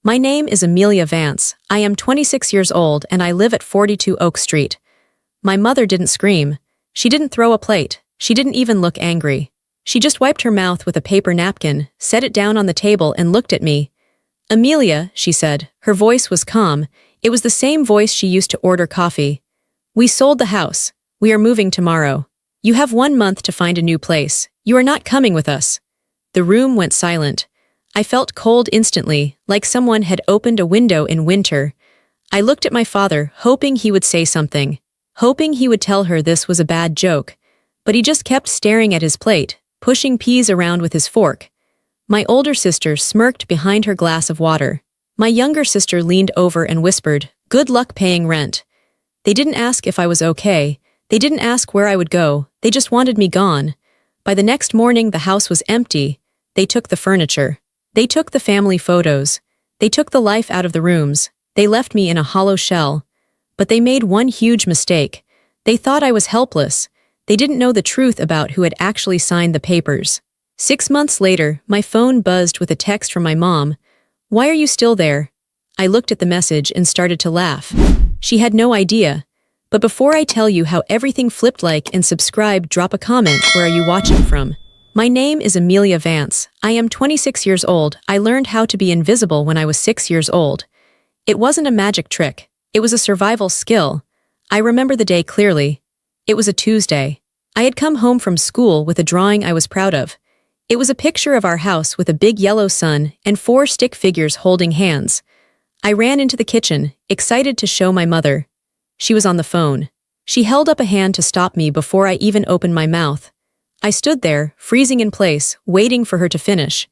My name is Amelia Vance. I am 26 years old and I live at 42 Oak Street. My mother didn't scream. She didn't throw a plate. She didn't even look angry. She just wiped her mouth with a paper napkin, set it down on the table and looked at me. Amelia, she said. Her voice was calm. It was the same voice she used to order coffee. We sold the house. We are moving tomorrow. You have 1 month to find a new place. You are not coming with us. The room went silent. I felt cold instantly, like someone had opened a window in winter. I looked at my father, hoping he would say something, hoping he would tell her this was a bad joke. But he just kept staring at his plate, pushing peas around with his fork. My older sister smirked behind her glass of water. My younger sister leaned over and whispered, "Good luck paying rent." They didn't ask if I was okay. They didn't ask where I would go. They just wanted me gone. By the next morning, the house was empty. They took the furniture. They took the family photos. They took the life out of the rooms. They left me in a hollow shell. But they made one huge mistake. They thought I was helpless. They didn't know the truth about who had actually signed the papers. 6 months later, my phone buzzed with a text from my mom. "Why are you still there?" I looked at the message and started to laugh. She had no idea. But before I tell you how everything flipped, like and subscribe, drop a comment. Where are you watching from? My name is Amelia Vance. I am 26 years old. I learned how to be invisible when I was 6 years old. It wasn't a magic trick. It was a survival skill. I remember the day clearly. It was a Tuesday. I had come home from school with a drawing I was proud of. It was a picture of our house with a big yellow sun and 4 stick figures holding hands. I ran into the kitchen, excited to show my mother. She was on the phone. She held up a hand to stop me before I even opened my mouth. I stood there, freezing in place, waiting for her to finish.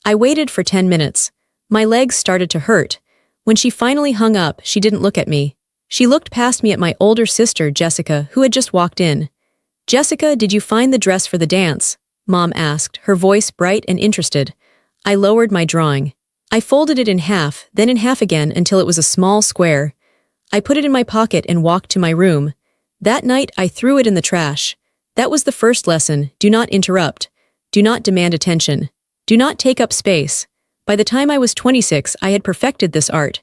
I waited for 10 minutes. My legs started to hurt. When she finally hung up, she didn't look at me. She looked past me at my older sister, Jessica, who had just walked in. "Jessica, did you find the dress for the dance?" Mom asked, her voice bright and interested. I lowered my drawing. I folded it in half, then in half again until it was a small square. I put it in my pocket and walked to my room. That night, I threw it in the trash. That was the first lesson. Do not interrupt. Do not demand attention. Do not take up space. By the time I was 26, I had perfected this art.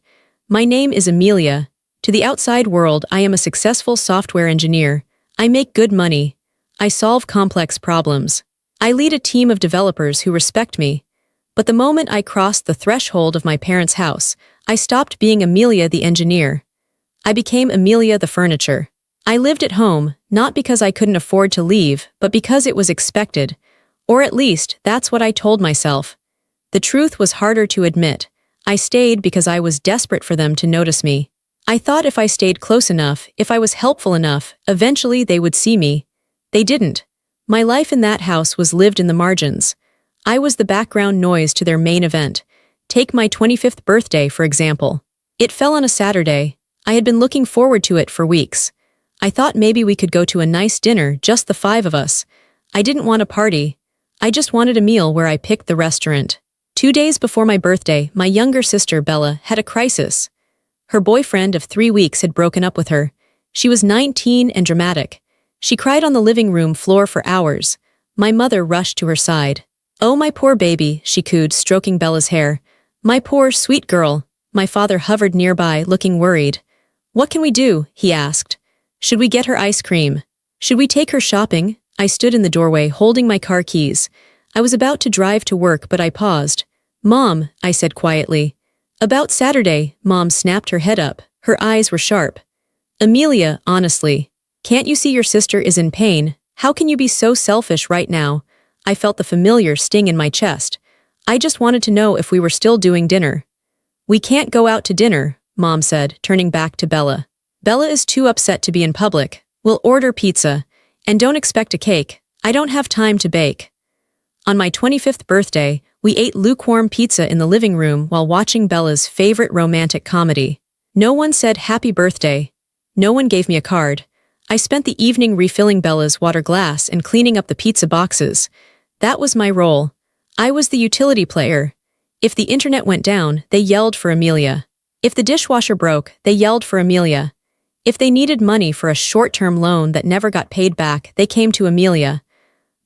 My name is Amelia. To the outside world, I am a successful software engineer. I make good money. I solve complex problems. I lead a team of developers who respect me. But the moment I crossed the threshold of my parents' house, I stopped being Amelia the engineer. I became Amelia the furniture. I lived at home, not because I couldn't afford to leave, but because it was expected. Or at least, that's what I told myself. The truth was harder to admit. I stayed because I was desperate for them to notice me. I thought if I stayed close enough, if I was helpful enough, eventually they would see me. They didn't. My life in that house was lived in the margins. I was the background noise to their main event. Take my 25th birthday, for example. It fell on a Saturday. I had been looking forward to it for weeks. I thought maybe we could go to a nice dinner, just the 5 of us. I didn't want a party. I just wanted a meal where I picked the restaurant. 2 days before my birthday, my younger sister, Bella, had a crisis. Her boyfriend of 3 weeks had broken up with her. She was 19 and dramatic. She cried on the living room floor for hours. My mother rushed to her side. "Oh, my poor baby," she cooed, stroking Bella's hair. "My poor, sweet girl." My father hovered nearby, looking worried. "What can we do?" he asked. "Should we get her ice cream? Should we take her shopping?" I stood in the doorway, holding my car keys. I was about to drive to work, but I paused. "Mom," I said quietly. "About Saturday," Mom snapped her head up. Her eyes were sharp. "Amelia, honestly. Can't you see your sister is in pain? How can you be so selfish right now?" I felt the familiar sting in my chest. I just wanted to know if we were still doing dinner. "We can't go out to dinner," Mom said, turning back to Bella. "Bella is too upset to be in public. We'll order pizza. And don't expect a cake. I don't have time to bake." On my 25th birthday, we ate lukewarm pizza in the living room while watching Bella's favorite romantic comedy. No one said happy birthday. No one gave me a card. I spent the evening refilling Bella's water glass and cleaning up the pizza boxes. That was my role. I was the utility player. If the internet went down, they yelled for Amelia. If the dishwasher broke, they yelled for Amelia. If they needed money for a short-term loan that never got paid back, they came to Amelia.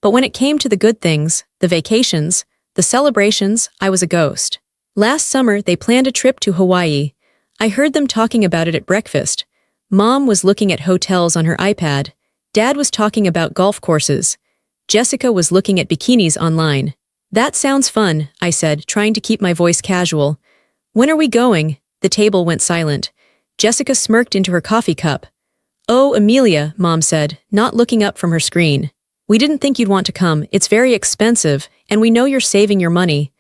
But when it came to the good things, the vacations, the celebrations, I was a ghost. Last summer, they planned a trip to Hawaii. I heard them talking about it at breakfast. Mom was looking at hotels on her iPad. Dad was talking about golf courses. Jessica was looking at bikinis online. That sounds fun, I said, trying to keep my voice casual. When are we going? The table went silent. Jessica smirked into her coffee cup. Oh, Amelia, Mom said, not looking up from her screen. We didn't think you'd want to come. It's very expensive, and we know you're saving your money.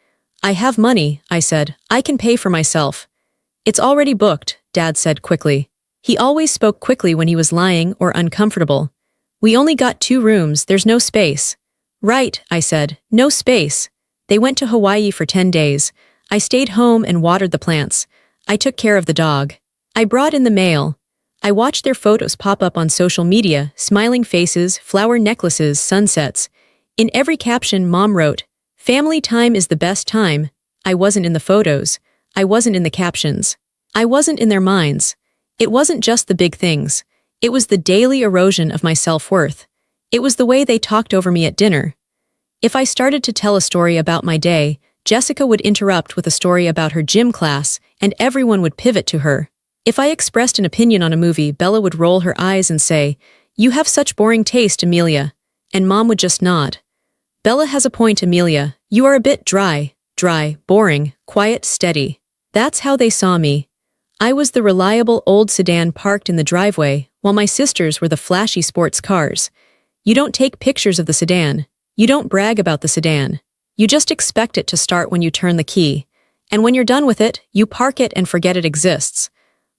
I have money, I said. I can pay for myself. It's already booked, Dad said quickly. He always spoke quickly when he was lying or uncomfortable. We only got 2 rooms, there's no space. Right, I said, no space. They went to Hawaii for 10 days. I stayed home and watered the plants. I took care of the dog. I brought in the mail. I watched their photos pop up on social media, smiling faces, flower necklaces, sunsets. In every caption, Mom wrote, "Family time is the best time." I wasn't in the photos. I wasn't in the captions. I wasn't in their minds. It wasn't just the big things. It was the daily erosion of my self-worth. It was the way they talked over me at dinner. If I started to tell a story about my day, Jessica would interrupt with a story about her gym class, and everyone would pivot to her. If I expressed an opinion on a movie, Bella would roll her eyes and say, "You have such boring taste, Amelia." And Mom would just nod. "Bella has a point, Amelia. You are a bit dry, boring, quiet, steady." That's how they saw me. I was the reliable old sedan parked in the driveway, while my sisters were the flashy sports cars. You don't take pictures of the sedan. You don't brag about the sedan. You just expect it to start when you turn the key. And when you're done with it, you park it and forget it exists.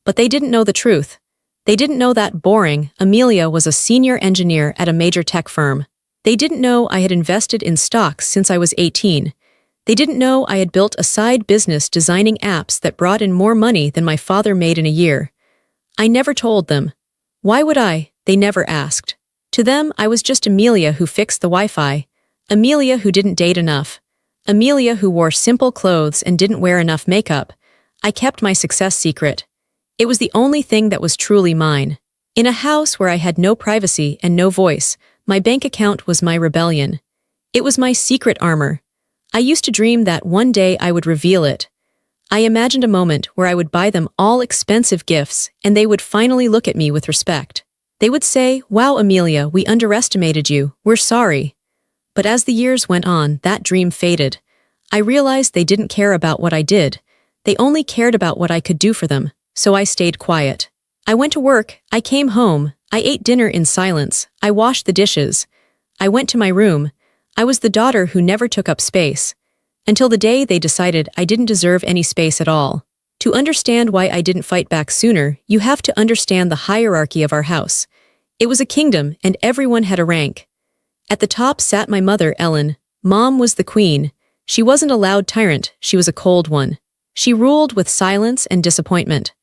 But they didn't know the truth. They didn't know that boring Amelia was a senior engineer at a major tech firm. They didn't know I had invested in stocks since I was 18. They didn't know I had built a side business designing apps that brought in more money than my father made in a year. I never told them. Why would I? They never asked. To them, I was just Amelia who fixed the Wi-Fi. Amelia who didn't date enough. Amelia who wore simple clothes and didn't wear enough makeup. I kept my success secret. It was the only thing that was truly mine. In a house where I had no privacy and no voice, my bank account was my rebellion. It was my secret armor. I used to dream that one day I would reveal it. I imagined a moment where I would buy them all expensive gifts and they would finally look at me with respect. They would say, "Wow, Amelia, we underestimated you. We're sorry." But as the years went on, that dream faded. I realized they didn't care about what I did. They only cared about what I could do for them, so I stayed quiet. I went to work, I came home, I ate dinner in silence, I washed the dishes. I went to my room. I was the daughter who never took up space. Until the day they decided I didn't deserve any space at all. To understand why I didn't fight back sooner, you have to understand the hierarchy of our house. It was a kingdom, and everyone had a rank. At the top sat my mother, Ellen. Mom was the queen. She wasn't a loud tyrant, she was a cold one. She ruled with silence and disappointment.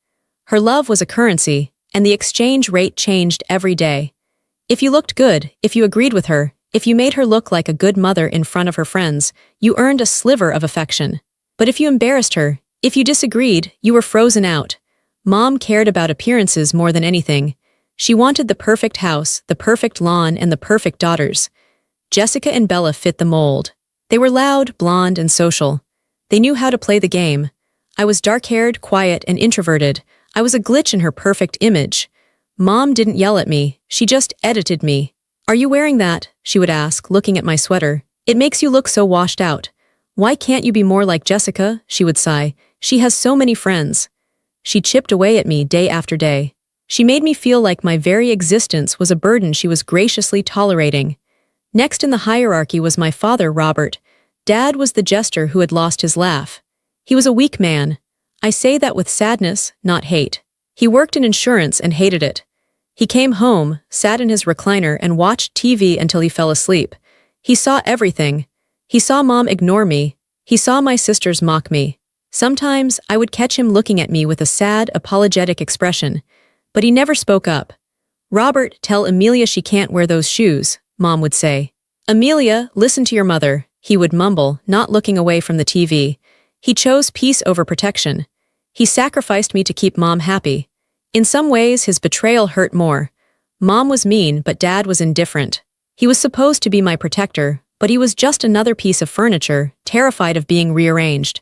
Her love was a currency, and the exchange rate changed every day. If you looked good, if you agreed with her, if you made her look like a good mother in front of her friends, you earned a sliver of affection. But if you embarrassed her, if you disagreed, you were frozen out. Mom cared about appearances more than anything. She wanted the perfect house, the perfect lawn, and the perfect daughters. Jessica and Bella fit the mold. They were loud, blonde, and social. They knew how to play the game. I was dark-haired, quiet, and introverted. I was a glitch in her perfect image. Mom didn't yell at me, she just edited me. "Are you wearing that?" she would ask, looking at my sweater. "It makes you look so washed out." "Why can't you be more like Jessica?" she would sigh. "She has so many friends." She chipped away at me day after day. She made me feel like my very existence was a burden she was graciously tolerating. Next in the hierarchy was my father, Robert. Dad was the jester who had lost his laugh. He was a weak man. I say that with sadness, not hate. He worked in insurance and hated it. He came home, sat in his recliner, and watched TV until he fell asleep. He saw everything. He saw Mom ignore me. He saw my sisters mock me. Sometimes I would catch him looking at me with a sad, apologetic expression. But he never spoke up. "Robert, tell Amelia she can't wear those shoes," Mom would say. "Amelia, listen to your mother," he would mumble, not looking away from the TV. He chose peace over protection. He sacrificed me to keep Mom happy. In some ways, his betrayal hurt more. Mom was mean, but Dad was indifferent. He was supposed to be my protector, but he was just another piece of furniture, terrified of being rearranged.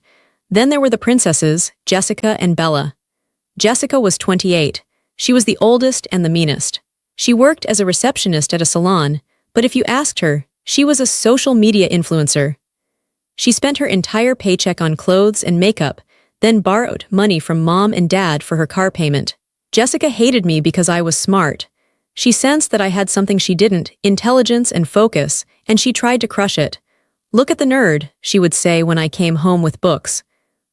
Then there were the princesses, Jessica and Bella. Jessica was 28. She was the oldest and the meanest. She worked as a receptionist at a salon, but if you asked her, she was a social media influencer. She spent her entire paycheck on clothes and makeup, then borrowed money from mom and dad for her car payment. Jessica hated me because I was smart. She sensed that I had something she didn't, intelligence and focus, and she tried to crush it. "Look at the nerd," she would say when I came home with books.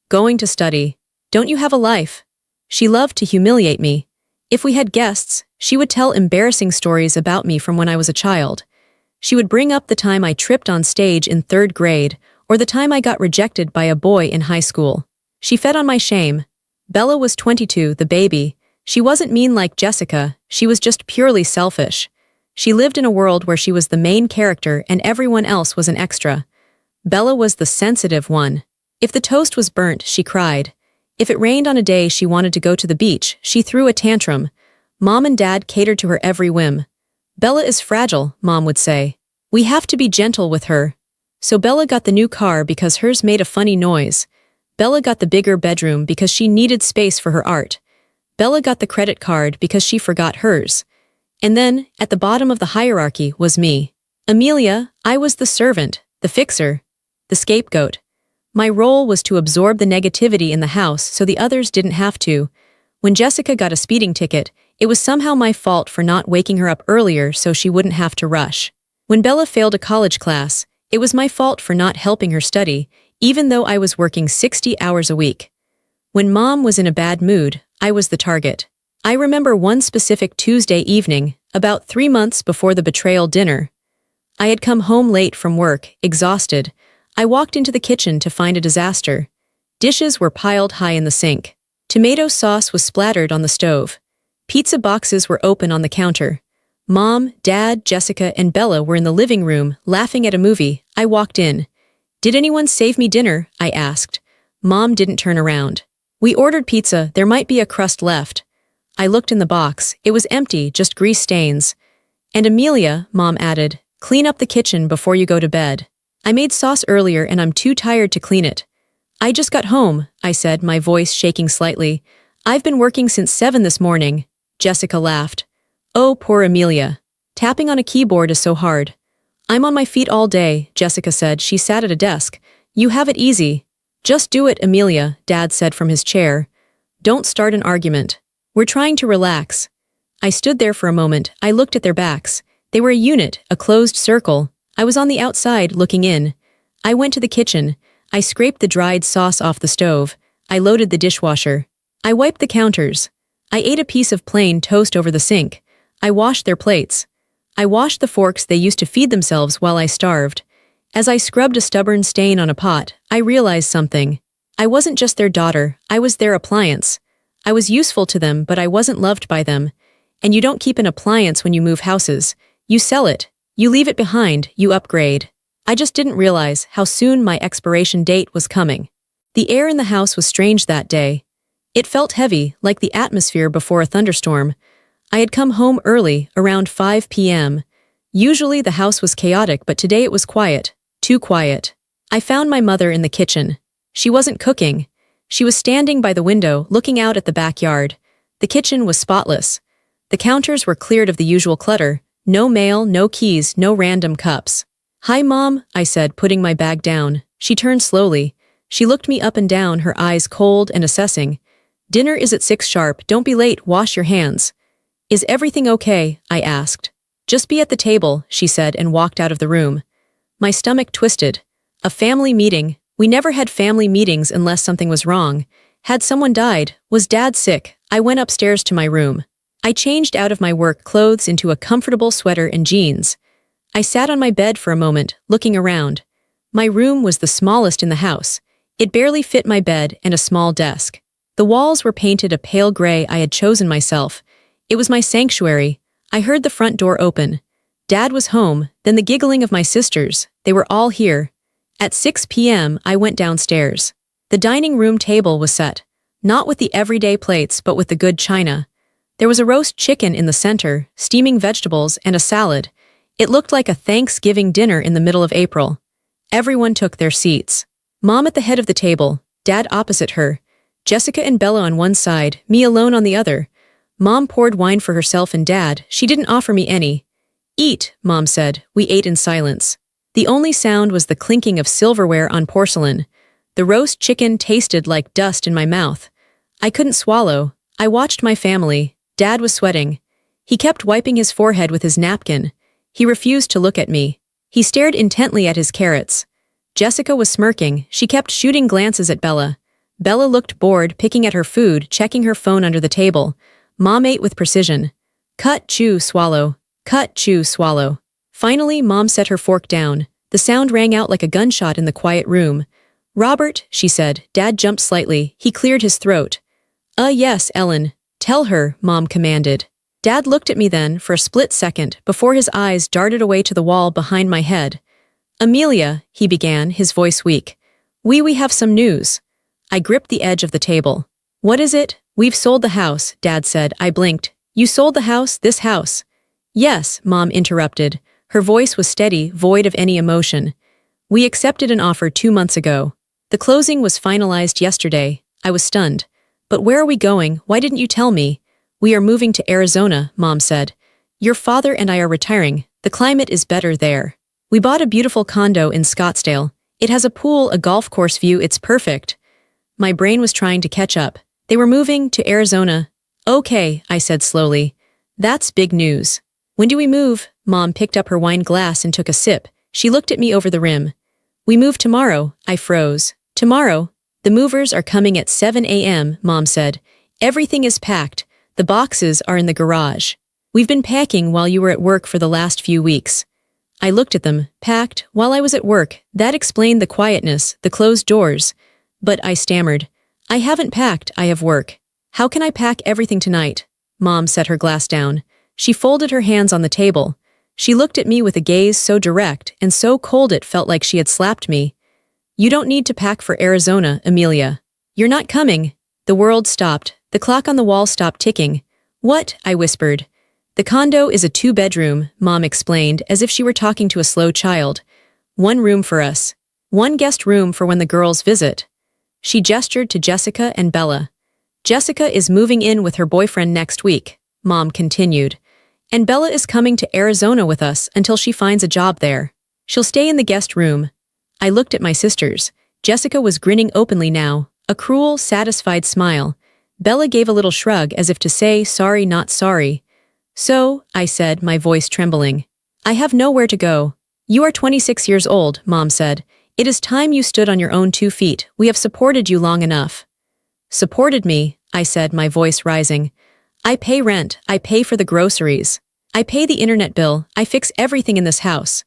"Going to study. Don't you have a life?" She loved to humiliate me. If we had guests, she would tell embarrassing stories about me from when I was a child. She would bring up the time I tripped on stage in 3rd grade, or the time I got rejected by a boy in high school. She fed on my shame. Bella was 22, the baby. She wasn't mean like Jessica, she was just purely selfish. She lived in a world where she was the main character and everyone else was an extra. Bella was the sensitive one. If the toast was burnt, she cried. If it rained on a day she wanted to go to the beach, she threw a tantrum. Mom and Dad catered to her every whim. "Bella is fragile," Mom would say. "We have to be gentle with her." So Bella got the new car because hers made a funny noise. Bella got the bigger bedroom because she needed space for her art. Bella got the credit card because she forgot hers. And then, at the bottom of the hierarchy, was me. Amelia, I was the servant, the fixer, the scapegoat. My role was to absorb the negativity in the house so the others didn't have to. When Jessica got a speeding ticket, it was somehow my fault for not waking her up earlier so she wouldn't have to rush. When Bella failed a college class, it was my fault for not helping her study, even though I was working 60 hours a week. When Mom was in a bad mood, I was the target. I remember one specific Tuesday evening, about 3 months before the betrayal dinner. I had come home late from work, exhausted. I walked into the kitchen to find a disaster. Dishes were piled high in the sink. Tomato sauce was splattered on the stove. Pizza boxes were open on the counter. Mom, Dad, Jessica, and Bella were in the living room, laughing at a movie. I walked in. "Did anyone save me dinner?" I asked. Mom didn't turn around. "We ordered pizza, there might be a crust left." I looked in the box. It was empty, just grease stains. "And Amelia," Mom added, "clean up the kitchen before you go to bed. I made sauce earlier and I'm too tired to clean it." "I just got home," I said, my voice shaking slightly. "I've been working since 7 this morning." Jessica laughed. "Oh, poor Amelia. Tapping on a keyboard is so hard." "I'm on my feet all day," Jessica said. She sat at a desk. "You have it easy." "Just do it, Amelia," Dad said from his chair. "Don't start an argument. We're trying to relax." I stood there for a moment. I looked at their backs. They were a unit, a closed circle. I was on the outside, looking in. I went to the kitchen. I scraped the dried sauce off the stove. I loaded the dishwasher. I wiped the counters. I ate a piece of plain toast over the sink. I washed their plates. I washed the forks they used to feed themselves while I starved. As I scrubbed a stubborn stain on a pot, I realized something. I wasn't just their daughter, I was their appliance. I was useful to them, but I wasn't loved by them. And you don't keep an appliance when you move houses. You sell it. You leave it behind, you upgrade. I just didn't realize how soon my expiration date was coming. The air in the house was strange that day. It felt heavy, like the atmosphere before a thunderstorm. I had come home early, around 5 p.m. Usually the house was chaotic, but today it was quiet. Too quiet. I found my mother in the kitchen. She wasn't cooking. She was standing by the window, looking out at the backyard. The kitchen was spotless. The counters were cleared of the usual clutter. No mail, no keys, no random cups. "Hi, Mom," I said, putting my bag down. She turned slowly. She looked me up and down, her eyes cold and assessing. "Dinner is at 6 sharp, don't be late, wash your hands." "Is everything okay?" I asked. "Just be at the table," she said and walked out of the room. My stomach twisted. A family meeting. We never had family meetings unless something was wrong. Had someone died? Was Dad sick? I went upstairs to my room. I changed out of my work clothes into a comfortable sweater and jeans. I sat on my bed for a moment, looking around. My room was the smallest in the house. It barely fit my bed and a small desk. The walls were painted a pale gray. I had chosen myself. It was my sanctuary. I heard the front door open. Dad was home, then the giggling of my sisters. They were all here. At 6 p.m., I went downstairs. The dining room table was set. Not with the everyday plates, but with the good china. There was a roast chicken in the center, steaming vegetables, and a salad. It looked like a Thanksgiving dinner in the middle of April. Everyone took their seats. Mom at the head of the table. Dad opposite her, Jessica and Bella on one side, me alone on the other. Mom poured wine for herself and Dad. She didn't offer me any. Eat, Mom said. We ate in silence. The only sound was the clinking of silverware on porcelain. The roast chicken tasted like dust in my mouth. I couldn't swallow. I watched my family. Dad was sweating. He kept wiping his forehead with his napkin. He refused to look at me. He stared intently at his carrots. Jessica was smirking. She kept shooting glances at Bella. Bella looked bored, picking at her food, checking her phone under the table. Mom ate with precision. Cut, chew, swallow. Cut, chew, swallow. Finally, Mom set her fork down. The sound rang out like a gunshot in the quiet room. Robert, she said. Dad jumped slightly. He cleared his throat. Yes, Ellen. Tell her, Mom commanded. Dad looked at me then for a split second before his eyes darted away to the wall behind my head. Amelia, he began, his voice weak. We have some news. I gripped the edge of the table. What is it? We've sold the house, Dad said. I blinked. You sold the house, this house? Yes, Mom interrupted. Her voice was steady, void of any emotion. We accepted an offer 2 months ago. The closing was finalized yesterday. I was stunned. But where are we going? Why didn't you tell me? We are moving to Arizona, Mom said. Your father and I are retiring. The climate is better there. We bought a beautiful condo in Scottsdale. It has a pool, a golf course view. It's perfect. My brain was trying to catch up. They were moving to Arizona. Okay, I said slowly. That's big news. When do we move? Mom picked up her wine glass and took a sip. She looked at me over the rim. We move tomorrow. I froze. Tomorrow? The movers are coming at 7 a.m., Mom said. Everything is packed. The boxes are in the garage. We've been packing while you were at work for the last few weeks. I looked at them, packed, while I was at work. That explained the quietness, the closed doors. But I stammered. I haven't packed, I have work. How can I pack everything tonight? Mom set her glass down. She folded her hands on the table. She looked at me with a gaze so direct and so cold it felt like she had slapped me. You don't need to pack for Arizona, Amelia. You're not coming. The world stopped. The clock on the wall stopped ticking. What? I whispered. The condo is a 2-bedroom, Mom explained, as if she were talking to a slow child. 1 room for us. 1 guest room for when the girls visit. She gestured to Jessica and Bella. Jessica is moving in with her boyfriend next week, Mom continued. And Bella is coming to Arizona with us until she finds a job there. She'll stay in the guest room. I looked at my sisters. Jessica was grinning openly now, a cruel, satisfied smile. Bella gave a little shrug as if to say, sorry, not sorry. So, I said, my voice trembling. I have nowhere to go. You are 26 years old, Mom said. It is time you stood on your own 2 feet. We have supported you long enough. Supported me, I said, my voice rising. I pay rent, I pay for the groceries. I pay the internet bill, I fix everything in this house.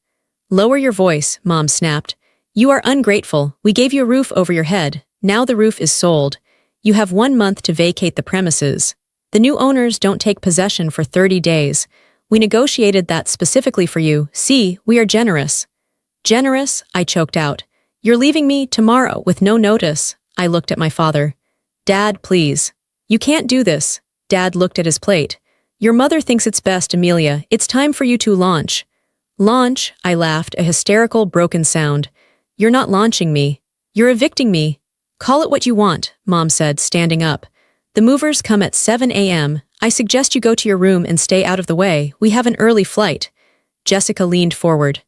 Lower your voice, Mom snapped. You are ungrateful. We gave you a roof over your head. Now the roof is sold. You have 1 month to vacate the premises. The new owners don't take possession for 30 days. We negotiated that specifically for you. See, we are generous. Generous? I choked out. You're leaving me tomorrow with no notice. I looked at my father. Dad, please. You can't do this. Dad looked at his plate. Your mother thinks it's best, Amelia. It's time for you to launch. Launch? I laughed, a hysterical, broken sound. You're not launching me. You're evicting me. Call it what you want, Mom said, standing up. The movers come at 7 a.m. I suggest you go to your room and stay out of the way. We have an early flight. Jessica leaned forward.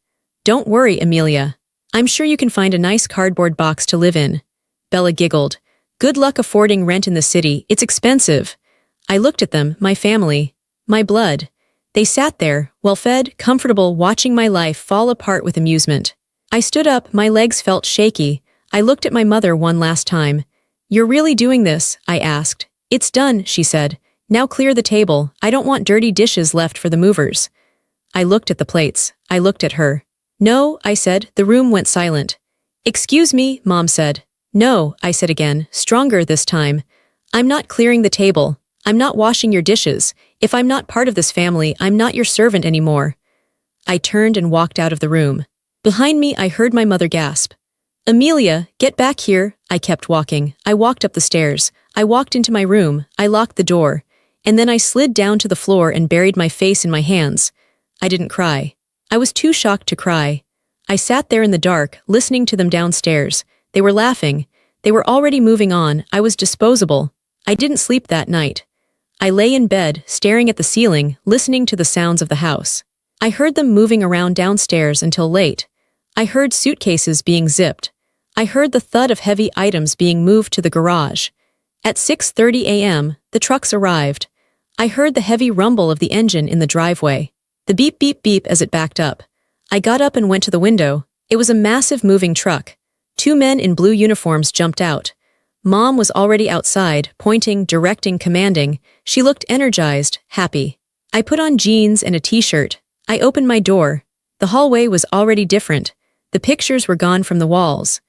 Don't worry, Amelia. I'm sure you can find a nice cardboard box to live in. Bella giggled. Good luck affording rent in the city. It's expensive. I looked at them, my family, my blood. They sat there, well-fed, comfortable, watching my life fall apart with amusement. I stood up, my legs felt shaky. I looked at my mother one last time. You're really doing this? I asked. It's done, she said. Now clear the table. I don't want dirty dishes left for the movers. I looked at the plates. I looked at her. No, I said. The room went silent. Excuse me, Mom said. No, I said again, stronger this time. I'm not clearing the table. I'm not washing your dishes. If I'm not part of this family, I'm not your servant anymore. I turned and walked out of the room. Behind me, I heard my mother gasp. Amelia, get back here. I kept walking. I walked up the stairs. I walked into my room. I locked the door. And then I slid down to the floor and buried my face in my hands. I didn't cry. I was too shocked to cry. I sat there in the dark, listening to them downstairs. They were laughing. They were already moving on. I was disposable. I didn't sleep that night. I lay in bed, staring at the ceiling, listening to the sounds of the house. I heard them moving around downstairs until late. I heard suitcases being zipped. I heard the thud of heavy items being moved to the garage. At 6:30 a.m., the trucks arrived. I heard the heavy rumble of the engine in the driveway. The beep beep beep as it backed up. I got up and went to the window. It was a massive moving truck. 2 men in blue uniforms jumped out. Mom was already outside, pointing, directing, commanding. She looked energized, happy. I put on jeans and a t-shirt. I opened my door. The hallway was already different. The pictures were gone from the walls.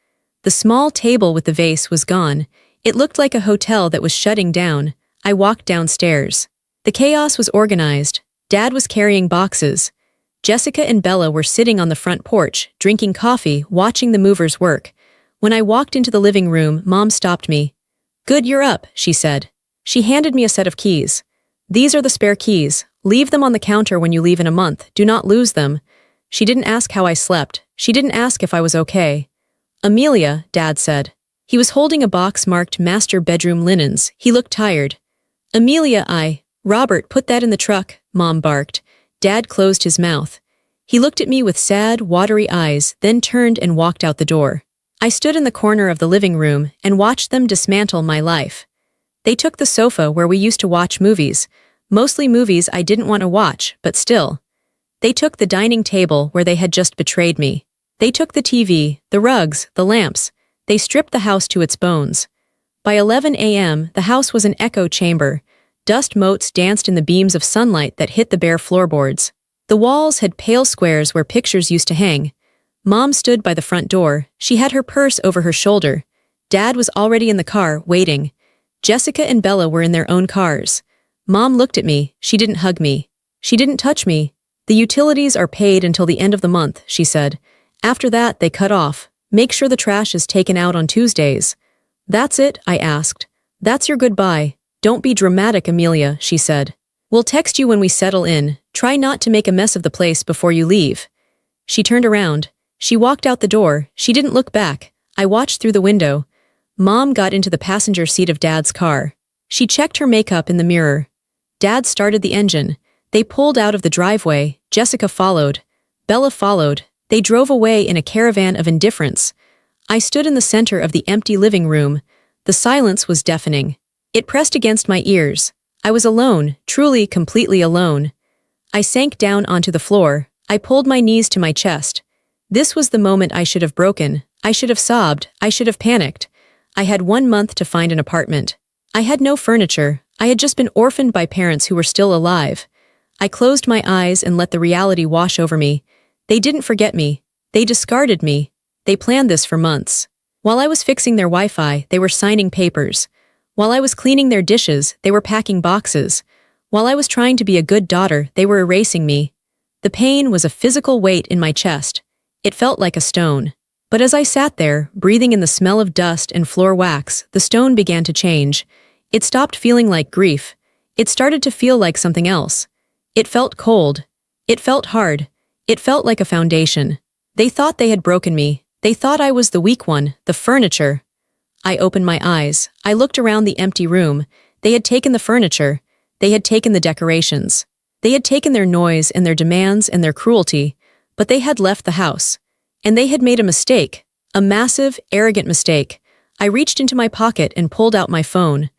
The small table with the vase was gone. It looked like a hotel that was shutting down. I walked downstairs. The chaos was organized. Dad was carrying boxes. Jessica and Bella were sitting on the front porch, drinking coffee, watching the movers work. When I walked into the living room, Mom stopped me. "Good, you're up," she said. She handed me a set of keys. "These are the spare keys. Leave them on the counter when you leave in a month. Do not lose them." She didn't ask how I slept. She didn't ask if I was okay. "Amelia," Dad said. He was holding a box marked Master Bedroom Linens. He looked tired. "Amelia, Robert, put that in the truck," Mom barked. Dad closed his mouth. He looked at me with sad, watery eyes, then turned and walked out the door. I stood in the corner of the living room and watched them dismantle my life. They took the sofa where we used to watch movies, mostly movies I didn't want to watch, but still. They took the dining table where they had just betrayed me. They took the TV, the rugs, the lamps. They stripped the house to its bones. By 11 a.m., the house was an echo chamber. Dust motes danced in the beams of sunlight that hit the bare floorboards. The walls had pale squares where pictures used to hang. Mom stood by the front door. She had her purse over her shoulder. Dad was already in the car, waiting. Jessica and Bella were in their own cars. Mom looked at me. She didn't hug me. She didn't touch me. "The utilities are paid until the end of the month," she said. "After that, they cut off. Make sure the trash is taken out on Tuesdays." "That's it?" I asked. "That's your goodbye." "Don't be dramatic, Amelia," she said. "We'll text you when we settle in. Try not to make a mess of the place before you leave." She turned around. She walked out the door. She didn't look back. I watched through the window. Mom got into the passenger seat of Dad's car. She checked her makeup in the mirror. Dad started the engine. They pulled out of the driveway. Jessica followed. Bella followed. They drove away in a caravan of indifference. I stood in the center of the empty living room. The silence was deafening. It pressed against my ears. I was alone, truly, completely alone. I sank down onto the floor. I pulled my knees to my chest. This was the moment I should have broken. I should have sobbed. I should have panicked. I had 1 month to find an apartment. I had no furniture. I had just been orphaned by parents who were still alive. I closed my eyes and let the reality wash over me. They didn't forget me. They discarded me. They planned this for months. While I was fixing their Wi-Fi, they were signing papers. While I was cleaning their dishes, they were packing boxes. While I was trying to be a good daughter, they were erasing me. The pain was a physical weight in my chest. It felt like a stone. But as I sat there, breathing in the smell of dust and floor wax, the stone began to change. It stopped feeling like grief. It started to feel like something else. It felt cold. It felt hard. It felt like a foundation. They thought they had broken me. They thought I was the weak one, the furniture. I opened my eyes. I looked around the empty room. They had taken the furniture. They had taken the decorations. They had taken their noise and their demands and their cruelty, but they had left the house. And they had made a mistake, a massive, arrogant mistake. I reached into my pocket and pulled out my phone.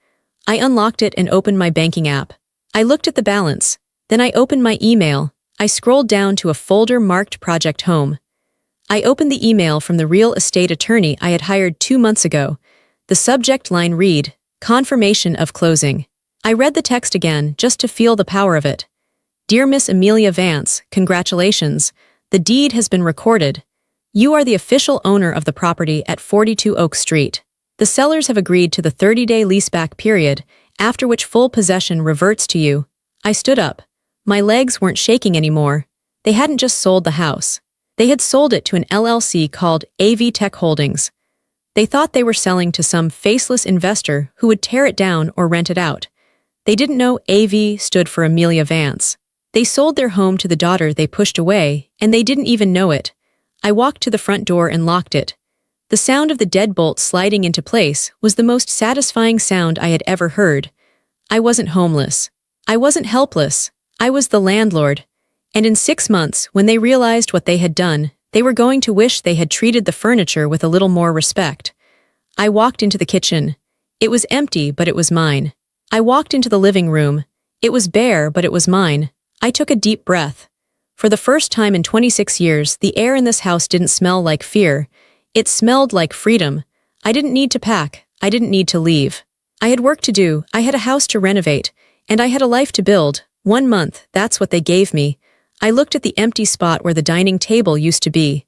I unlocked it and opened my banking app. I looked at the balance. Then I opened my email. I scrolled down to a folder marked Project Home. I opened the email from the real estate attorney I had hired 2 months ago. The subject line read, "Confirmation of closing." I read the text again just to feel the power of it. "Dear Miss Amelia Vance, congratulations. The deed has been recorded. You are the official owner of the property at 42 Oak Street. The sellers have agreed to the 30-day leaseback period, after which full possession reverts to you." I stood up. My legs weren't shaking anymore. They hadn't just sold the house. They had sold it to an LLC called AV Tech Holdings. They thought they were selling to some faceless investor who would tear it down or rent it out. They didn't know AV stood for Amelia Vance. They sold their home to the daughter they pushed away, and they didn't even know it. I walked to the front door and locked it. The sound of the deadbolt sliding into place was the most satisfying sound I had ever heard. I wasn't homeless. I wasn't helpless. I was the landlord. And in 6 months, when they realized what they had done, they were going to wish they had treated the furniture with a little more respect. I walked into the kitchen. It was empty, but it was mine. I walked into the living room. It was bare, but it was mine. I took a deep breath. For the first time in 26 years, the air in this house didn't smell like fear. It smelled like freedom. I didn't need to pack. I didn't need to leave. I had work to do. I had a house to renovate. And I had a life to build. 1 month, that's what they gave me. I looked at the empty spot where the dining table used to be.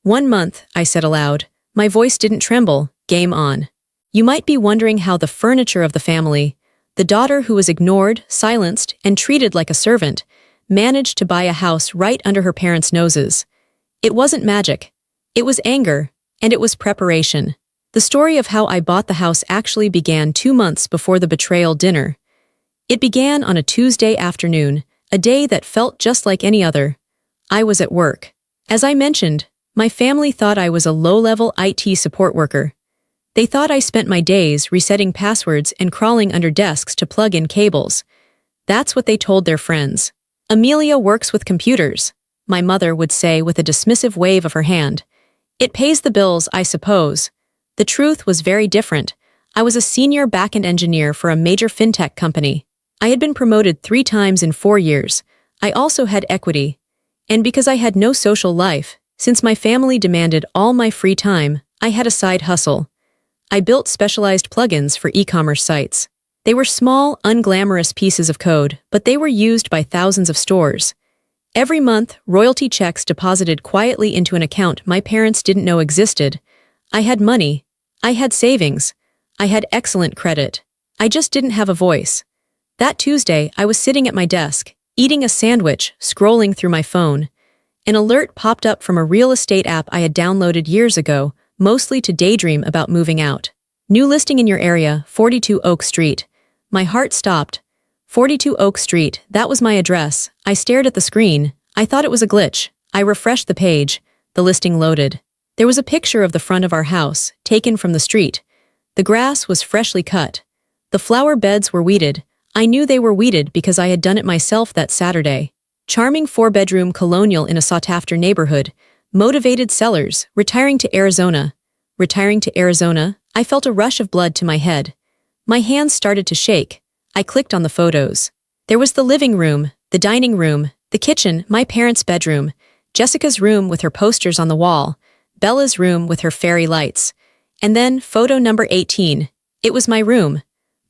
1 month, I said aloud. My voice didn't tremble. Game on. You might be wondering how the furniture of the family, the daughter who was ignored, silenced, and treated like a servant, managed to buy a house right under her parents' noses. It wasn't magic. It was anger, and it was preparation. The story of how I bought the house actually began 2 months before the betrayal dinner. It began on a Tuesday afternoon, a day that felt just like any other. I was at work. As I mentioned, my family thought I was a low-level IT support worker. They thought I spent my days resetting passwords and crawling under desks to plug in cables. That's what they told their friends. Amelia works with computers, my mother would say with a dismissive wave of her hand. It pays the bills, I suppose. The truth was very different. I was a senior back-end engineer for a major fintech company. I had been promoted 3 times in 4 years. I also had equity. And because I had no social life, since my family demanded all my free time, I had a side hustle. I built specialized plugins for e-commerce sites. They were small, unglamorous pieces of code, but they were used by thousands of stores. Every month, royalty checks deposited quietly into an account my parents didn't know existed. I had money. I had savings. I had excellent credit. I just didn't have a voice. That Tuesday, I was sitting at my desk, eating a sandwich, scrolling through my phone. An alert popped up from a real estate app I had downloaded years ago, mostly to daydream about moving out. New listing in your area, 42 Oak Street. My heart stopped. 42 Oak Street, that was my address. I stared at the screen. I thought it was a glitch. I refreshed the page. The listing loaded. There was a picture of the front of our house, taken from the street. The grass was freshly cut. The flower beds were weeded. I knew they were weeded because I had done it myself that Saturday. Charming 4-bedroom colonial in a sought-after neighborhood. Motivated sellers, retiring to Arizona. Retiring to Arizona, I felt a rush of blood to my head. My hands started to shake. I clicked on the photos. There was the living room, the dining room, the kitchen, my parents' bedroom, Jessica's room with her posters on the wall, Bella's room with her fairy lights. And then photo number 18. It was my room.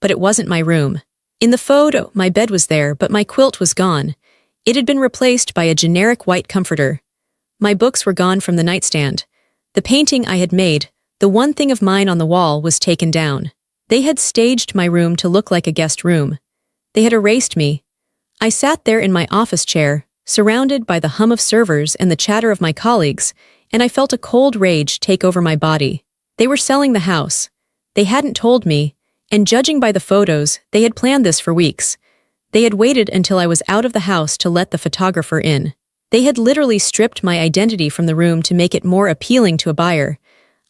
But it wasn't my room. In the photo, my bed was there, but my quilt was gone. It had been replaced by a generic white comforter. My books were gone from the nightstand. The painting I had made, the one thing of mine on the wall, was taken down. They had staged my room to look like a guest room. They had erased me. I sat there in my office chair, surrounded by the hum of servers and the chatter of my colleagues, and I felt a cold rage take over my body. They were selling the house. They hadn't told me, and judging by the photos, they had planned this for weeks. They had waited until I was out of the house to let the photographer in. They had literally stripped my identity from the room to make it more appealing to a buyer.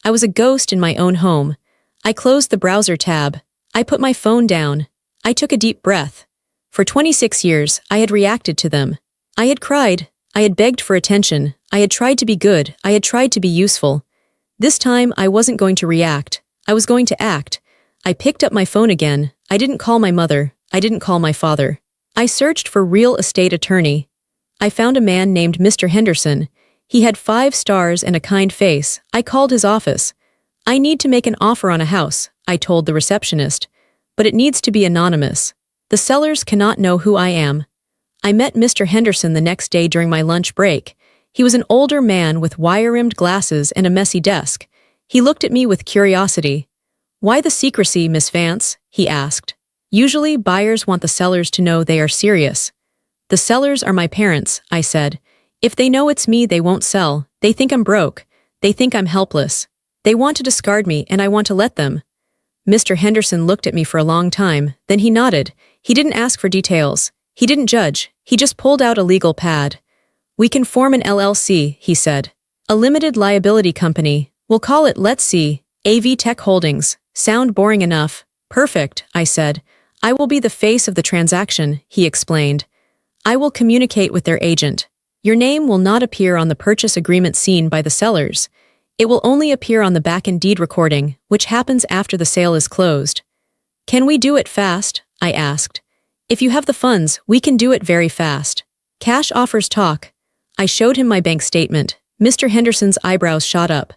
I was a ghost in my own home. I closed the browser tab. I put my phone down. I took a deep breath. For 26 years, I had reacted to them. I had cried. I had begged for attention. I had tried to be good. I had tried to be useful. This time, I wasn't going to react. I was going to act. I picked up my phone again. I didn't call my mother. I didn't call my father. I searched for real estate attorney. I found a man named Mr. Henderson. He had 5 stars and a kind face. I called his office. I need to make an offer on a house, I told the receptionist. But it needs to be anonymous. The sellers cannot know who I am. I met Mr. Henderson the next day during my lunch break. He was an older man with wire-rimmed glasses and a messy desk. He looked at me with curiosity. "Why the secrecy, Miss Vance?" he asked. "Usually, buyers want the sellers to know they are serious." "The sellers are my parents," I said. "If they know it's me, they won't sell. They think I'm broke. They think I'm helpless. They want to discard me, and I want to let them." Mr. Henderson looked at me for a long time, then he nodded. He didn't ask for details. He didn't judge. He just pulled out a legal pad. "We can form an LLC," he said. "A limited liability company. We'll call it, let's see, AV Tech Holdings. Sound boring enough? Perfect, I said. I will be the face of the transaction, he explained. I will communicate with their agent. Your name will not appear on the purchase agreement seen by the sellers. It will only appear on the back-end deed recording, which happens after the sale is closed. Can we do it fast? I asked. If you have the funds, we can do it very fast. Cash offers talk. I showed him my bank statement. Mr. Henderson's eyebrows shot up.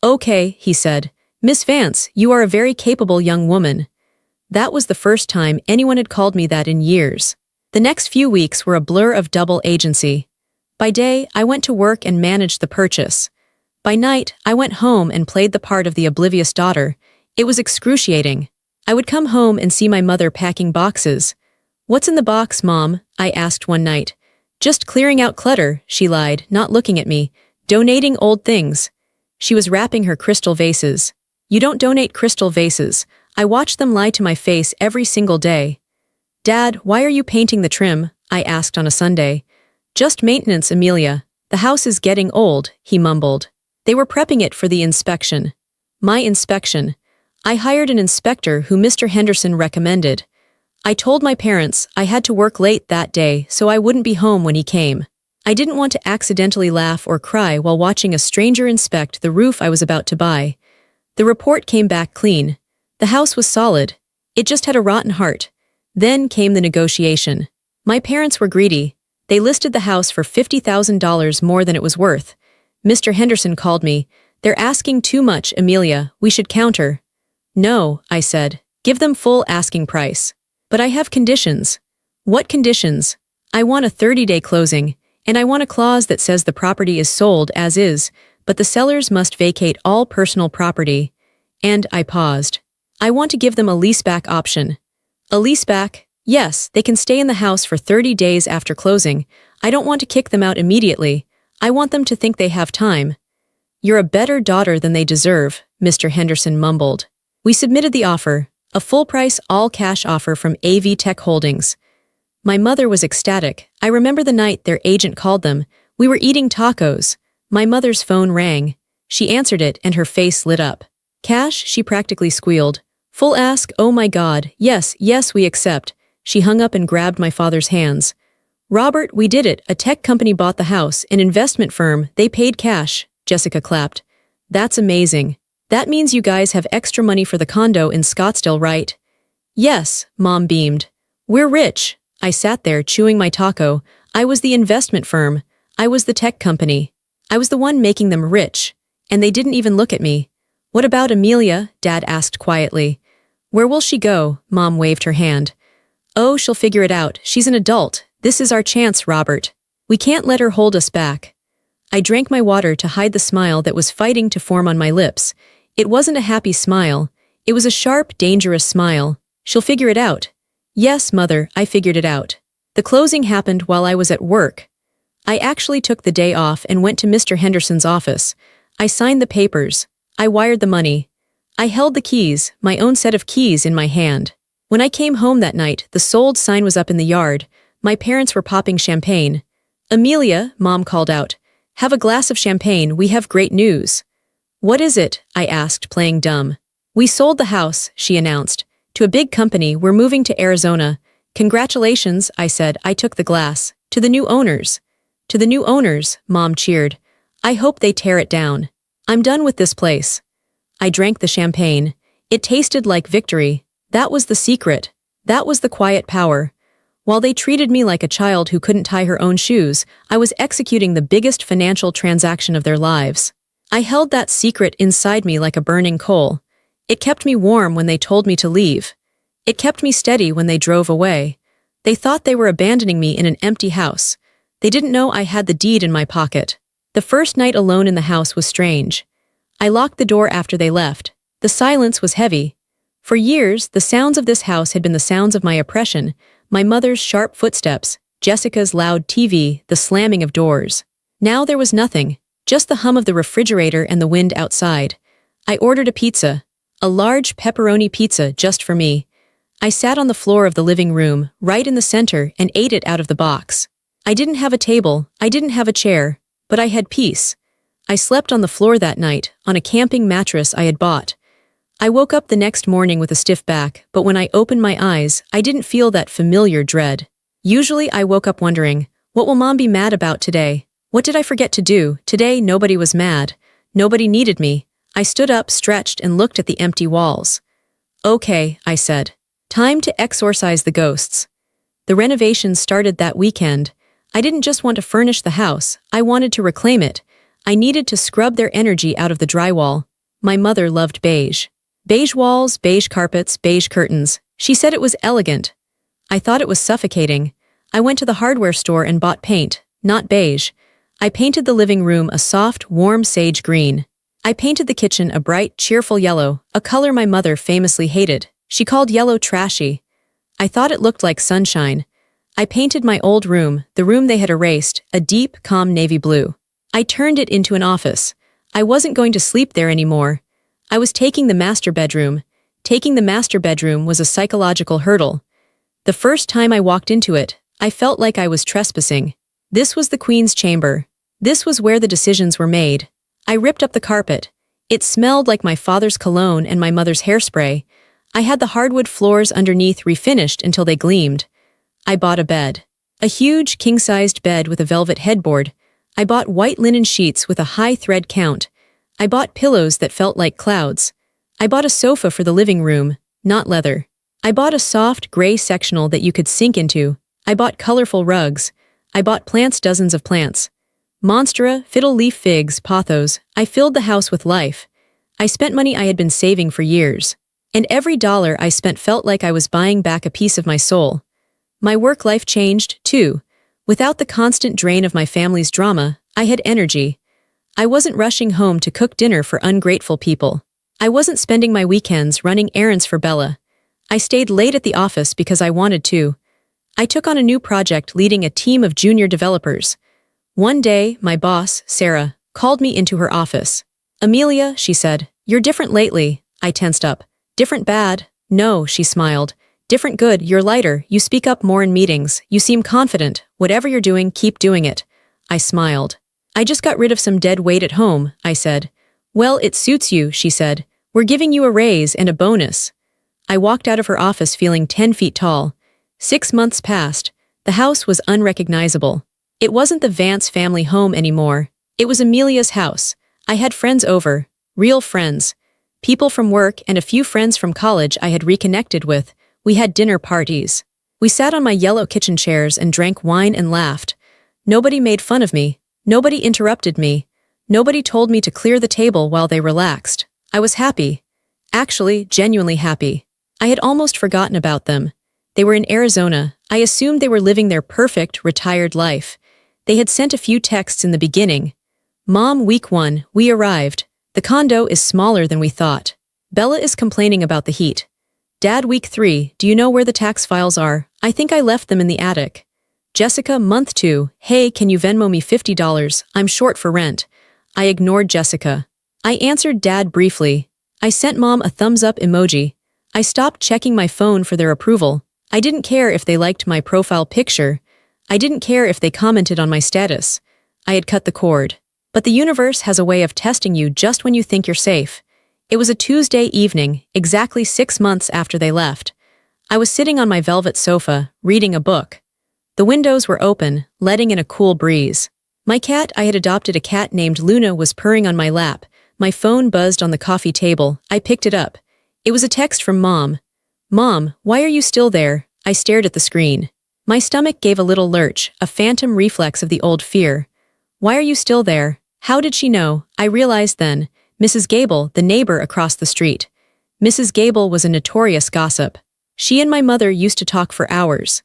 Okay, he said. Miss Vance, you are a very capable young woman. That was the first time anyone had called me that in years. The next few weeks were a blur of double agency. By day, I went to work and managed the purchase. By night, I went home and played the part of the oblivious daughter. It was excruciating. I would come home and see my mother packing boxes. What's in the box, Mom? I asked one night. Just clearing out clutter, she lied, not looking at me. Donating old things. She was wrapping her crystal vases. You don't donate crystal vases. I watch them lie to my face every single day. Dad, why are you painting the trim? I asked on a Sunday. Just maintenance, Amelia. The house is getting old, he mumbled. They were prepping it for the inspection. My inspection. I hired an inspector who Mr. Henderson recommended. I told my parents I had to work late that day so I wouldn't be home when he came. I didn't want to accidentally laugh or cry while watching a stranger inspect the roof I was about to buy. The report came back clean. The house was solid. It just had a rotten heart. Then came the negotiation. My parents were greedy. They listed the house for $50,000 more than it was worth. Mr. Henderson called me. They're asking too much, Amelia. We should counter. No, I said. Give them full asking price. But I have conditions. What conditions? I want a 30-day closing, and I want a clause that says the property is sold as is, but the sellers must vacate all personal property. And I paused. I want to give them a leaseback option. A leaseback? Yes, they can stay in the house for 30 days after closing. I don't want to kick them out immediately. I want them to think they have time. You're a better daughter than they deserve, Mr. Henderson mumbled. We submitted the offer, a full-price, all-cash offer from AV Tech Holdings. My mother was ecstatic. I remember the night their agent called them. We were eating tacos. My mother's phone rang. She answered it and her face lit up. Cash, she practically squealed. Full ask, oh my God, yes, we accept. She hung up and grabbed my father's hands. Robert, we did it. A tech company bought the house, an investment firm. They paid cash. Jessica clapped. That's amazing. That means you guys have extra money for the condo in Scottsdale, right? Yes, Mom beamed. We're rich. I sat there chewing my taco. I was the investment firm. I was the tech company. I was the one making them rich. And they didn't even look at me. What about Amelia? Dad asked quietly. Where will she go? Mom waved her hand. Oh, she'll figure it out. She's an adult. This is our chance, Robert. We can't let her hold us back. I drank my water to hide the smile that was fighting to form on my lips. It wasn't a happy smile. It was a sharp, dangerous smile. She'll figure it out. Yes, Mother, I figured it out. The closing happened while I was at work. I actually took the day off and went to Mr. Henderson's office. I signed the papers. I wired the money. I held the keys, my own set of keys, in my hand. When I came home that night, the sold sign was up in the yard. My parents were popping champagne. Amelia, Mom called out. Have a glass of champagne, we have great news. What is it? I asked, playing dumb. We sold the house, she announced. To a big company, we're moving to Arizona. Congratulations, I said. I took the glass. To the new owners. To the new owners, Mom cheered. I hope they tear it down. I'm done with this place. I drank the champagne. It tasted like victory. That was the secret. That was the quiet power. While they treated me like a child who couldn't tie her own shoes, I was executing the biggest financial transaction of their lives. I held that secret inside me like a burning coal. It kept me warm when they told me to leave. It kept me steady when they drove away. They thought they were abandoning me in an empty house. They didn't know I had the deed in my pocket. The first night alone in the house was strange. I locked the door after they left. The silence was heavy. For years, the sounds of this house had been the sounds of my oppression, my mother's sharp footsteps, Jessica's loud TV, the slamming of doors. Now there was nothing, just the hum of the refrigerator and the wind outside. I ordered a pizza, a large pepperoni pizza just for me. I sat on the floor of the living room, right in the center, and ate it out of the box. I didn't have a table, I didn't have a chair, but I had peace. I slept on the floor that night, on a camping mattress I had bought. I woke up the next morning with a stiff back, but when I opened my eyes, I didn't feel that familiar dread. Usually I woke up wondering, what will Mom be mad about today? What did I forget to do? Today nobody was mad. Nobody needed me. I stood up, stretched, and looked at the empty walls. Okay, I said. Time to exorcise the ghosts. The renovations started that weekend. I didn't just want to furnish the house, I wanted to reclaim it. I needed to scrub their energy out of the drywall. My mother loved beige. Beige walls, beige carpets, beige curtains. She said it was elegant. I thought it was suffocating. I went to the hardware store and bought paint, not beige. I painted the living room a soft, warm sage green. I painted the kitchen a bright, cheerful yellow, a color my mother famously hated. She called yellow trashy. I thought it looked like sunshine. I painted my old room, the room they had erased, a deep, calm navy blue. I turned it into an office. I wasn't going to sleep there anymore. I was taking the master bedroom. Taking the master bedroom was a psychological hurdle. The first time I walked into it, I felt like I was trespassing. This was the Queen's chamber. This was where the decisions were made. I ripped up the carpet. It smelled like my father's cologne and my mother's hairspray. I had the hardwood floors underneath refinished until they gleamed. I bought a bed. A huge, king-sized bed with a velvet headboard. I bought white linen sheets with a high thread count. I bought pillows that felt like clouds. I bought a sofa for the living room, not leather. I bought a soft, gray sectional that you could sink into. I bought colorful rugs. I bought plants, dozens of plants. Monstera, fiddle leaf figs, pothos. I filled the house with life. I spent money I had been saving for years. And every dollar I spent felt like I was buying back a piece of my soul. My work life changed, too. Without the constant drain of my family's drama, I had energy. I wasn't rushing home to cook dinner for ungrateful people. I wasn't spending my weekends running errands for Bella. I stayed late at the office because I wanted to. I took on a new project leading a team of junior developers. One day, my boss, Sarah, called me into her office. "Amelia," she said, "you're different lately." I tensed up. "Different bad?" "No," she smiled. "Different good, you're lighter, you speak up more in meetings, you seem confident. Whatever you're doing, keep doing it." I smiled. "I just got rid of some dead weight at home," I said. "Well, it suits you," she said. "We're giving you a raise and a bonus." I walked out of her office feeling 10 feet tall. 6 months passed. The house was unrecognizable. It wasn't the Vance family home anymore. It was Amelia's house. I had friends over, real friends. People from work and a few friends from college I had reconnected with. We had dinner parties. We sat on my yellow kitchen chairs and drank wine and laughed. Nobody made fun of me. Nobody interrupted me. Nobody told me to clear the table while they relaxed. I was happy. Actually, genuinely happy. I had almost forgotten about them. They were in Arizona. I assumed they were living their perfect, retired life. They had sent a few texts in the beginning. "Mom, week 1, we arrived. The condo is smaller than we thought. Bella is complaining about the heat. Dad, week 3, do you know where the tax files are? I think I left them in the attic. Jessica, month 2, hey, can you Venmo me $50? I'm short for rent." I ignored Jessica. I answered Dad briefly. I sent Mom a thumbs-up emoji. I stopped checking my phone for their approval. I didn't care if they liked my profile picture. I didn't care if they commented on my status. I had cut the cord. But the universe has a way of testing you just when you think you're safe. It was a Tuesday evening, exactly 6 months after they left. I was sitting on my velvet sofa, reading a book. The windows were open, letting in a cool breeze. My cat, I had adopted a cat named Luna, was purring on my lap. My phone buzzed on the coffee table. I picked it up. It was a text from Mom. "Mom, why are you still there?" I stared at the screen. My stomach gave a little lurch, a phantom reflex of the old fear. Why are you still there? How did she know? I realized then. Mrs. Gable, the neighbor across the street. Mrs. Gable was a notorious gossip. She and my mother used to talk for hours.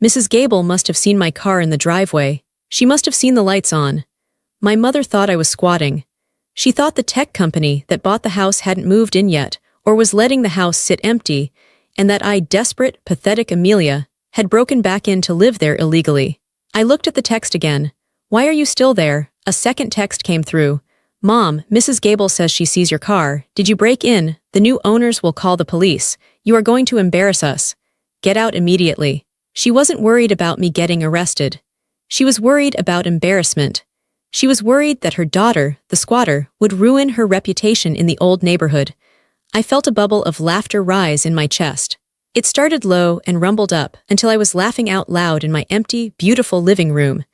Mrs. Gable must have seen my car in the driveway. She must have seen the lights on. My mother thought I was squatting. She thought the tech company that bought the house hadn't moved in yet, or was letting the house sit empty, and that I, desperate, pathetic Amelia, had broken back in to live there illegally. I looked at the text again. "Why are you still there?" A second text came through. "Mom, Mrs. Gable says she sees your car. Did you break in? The new owners will call the police. You are going to embarrass us. Get out immediately." She wasn't worried about me getting arrested. She was worried about embarrassment. She was worried that her daughter, the squatter, would ruin her reputation in the old neighborhood. I felt a bubble of laughter rise in my chest. It started low and rumbled up until I was laughing out loud in my empty, beautiful living room.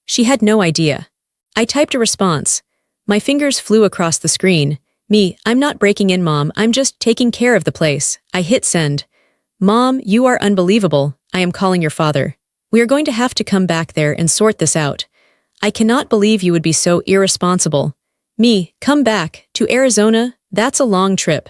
She had no idea. I typed a response. My fingers flew across the screen. I'm not breaking in, Mom, I'm just taking care of the place. I hit send. Mom, you are unbelievable. I am calling your father. We are going to have to come back there and sort this out. I cannot believe you would be so irresponsible. Come back, to Arizona? That's a long trip.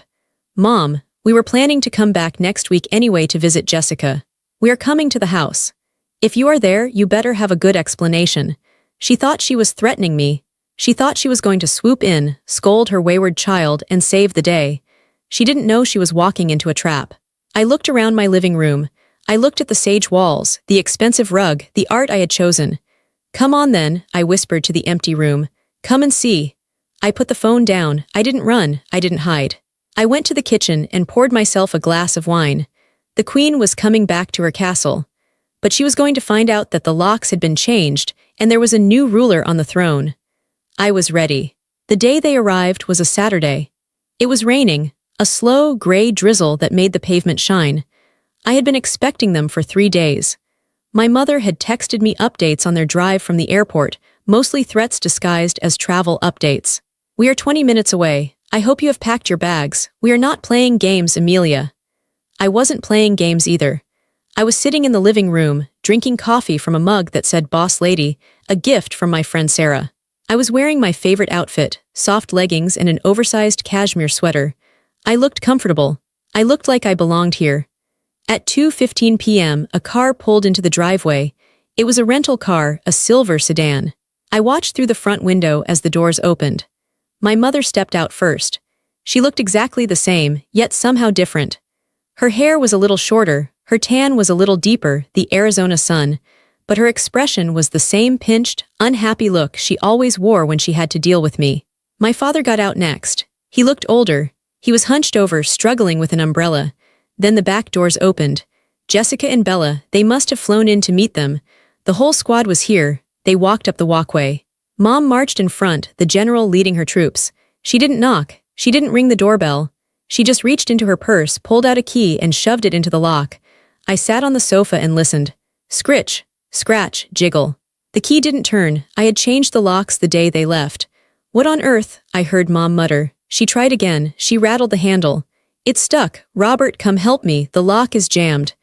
Mom, we were planning to come back next week anyway to visit Jessica. We are coming to the house. If you are there, you better have a good explanation. She thought she was threatening me. She thought she was going to swoop in, scold her wayward child, and save the day. She didn't know she was walking into a trap. I looked around my living room. I looked at the sage walls, the expensive rug, the art I had chosen. Come on then, I whispered to the empty room. Come and see. I put the phone down. I didn't run. I didn't hide. I went to the kitchen and poured myself a glass of wine. The queen was coming back to her castle. But she was going to find out that the locks had been changed and there was a new ruler on the throne. I was ready. The day they arrived was a Saturday. It was raining, a slow, gray drizzle that made the pavement shine. I had been expecting them for 3 days. My mother had texted me updates on their drive from the airport, mostly threats disguised as travel updates. We are 20 minutes away. I hope you have packed your bags. We are not playing games, Amelia. I wasn't playing games either. I was sitting in the living room, drinking coffee from a mug that said Boss Lady, a gift from my friend Sarah. I was wearing my favorite outfit, soft leggings and an oversized cashmere sweater. I looked comfortable. I looked like I belonged here. At 2:15 p.m., a car pulled into the driveway. It was a rental car, a silver sedan. I watched through the front window as the doors opened. My mother stepped out first. She looked exactly the same, yet somehow different. Her hair was a little shorter, her tan was a little deeper, the Arizona sun, but her expression was the same pinched, unhappy look she always wore when she had to deal with me. My father got out next. He looked older. He was hunched over, struggling with an umbrella. Then the back doors opened. Jessica and Bella, they must have flown in to meet them. The whole squad was here. They walked up the walkway. Mom marched in front, the general leading her troops. She didn't knock. She didn't ring the doorbell. She just reached into her purse, pulled out a key, and shoved it into the lock. I sat on the sofa and listened. Scritch, scratch, jiggle. The key didn't turn. I had changed the locks the day they left. What on earth? I heard Mom mutter. She tried again. She rattled the handle. It's stuck. Robert, come help me. The lock is jammed.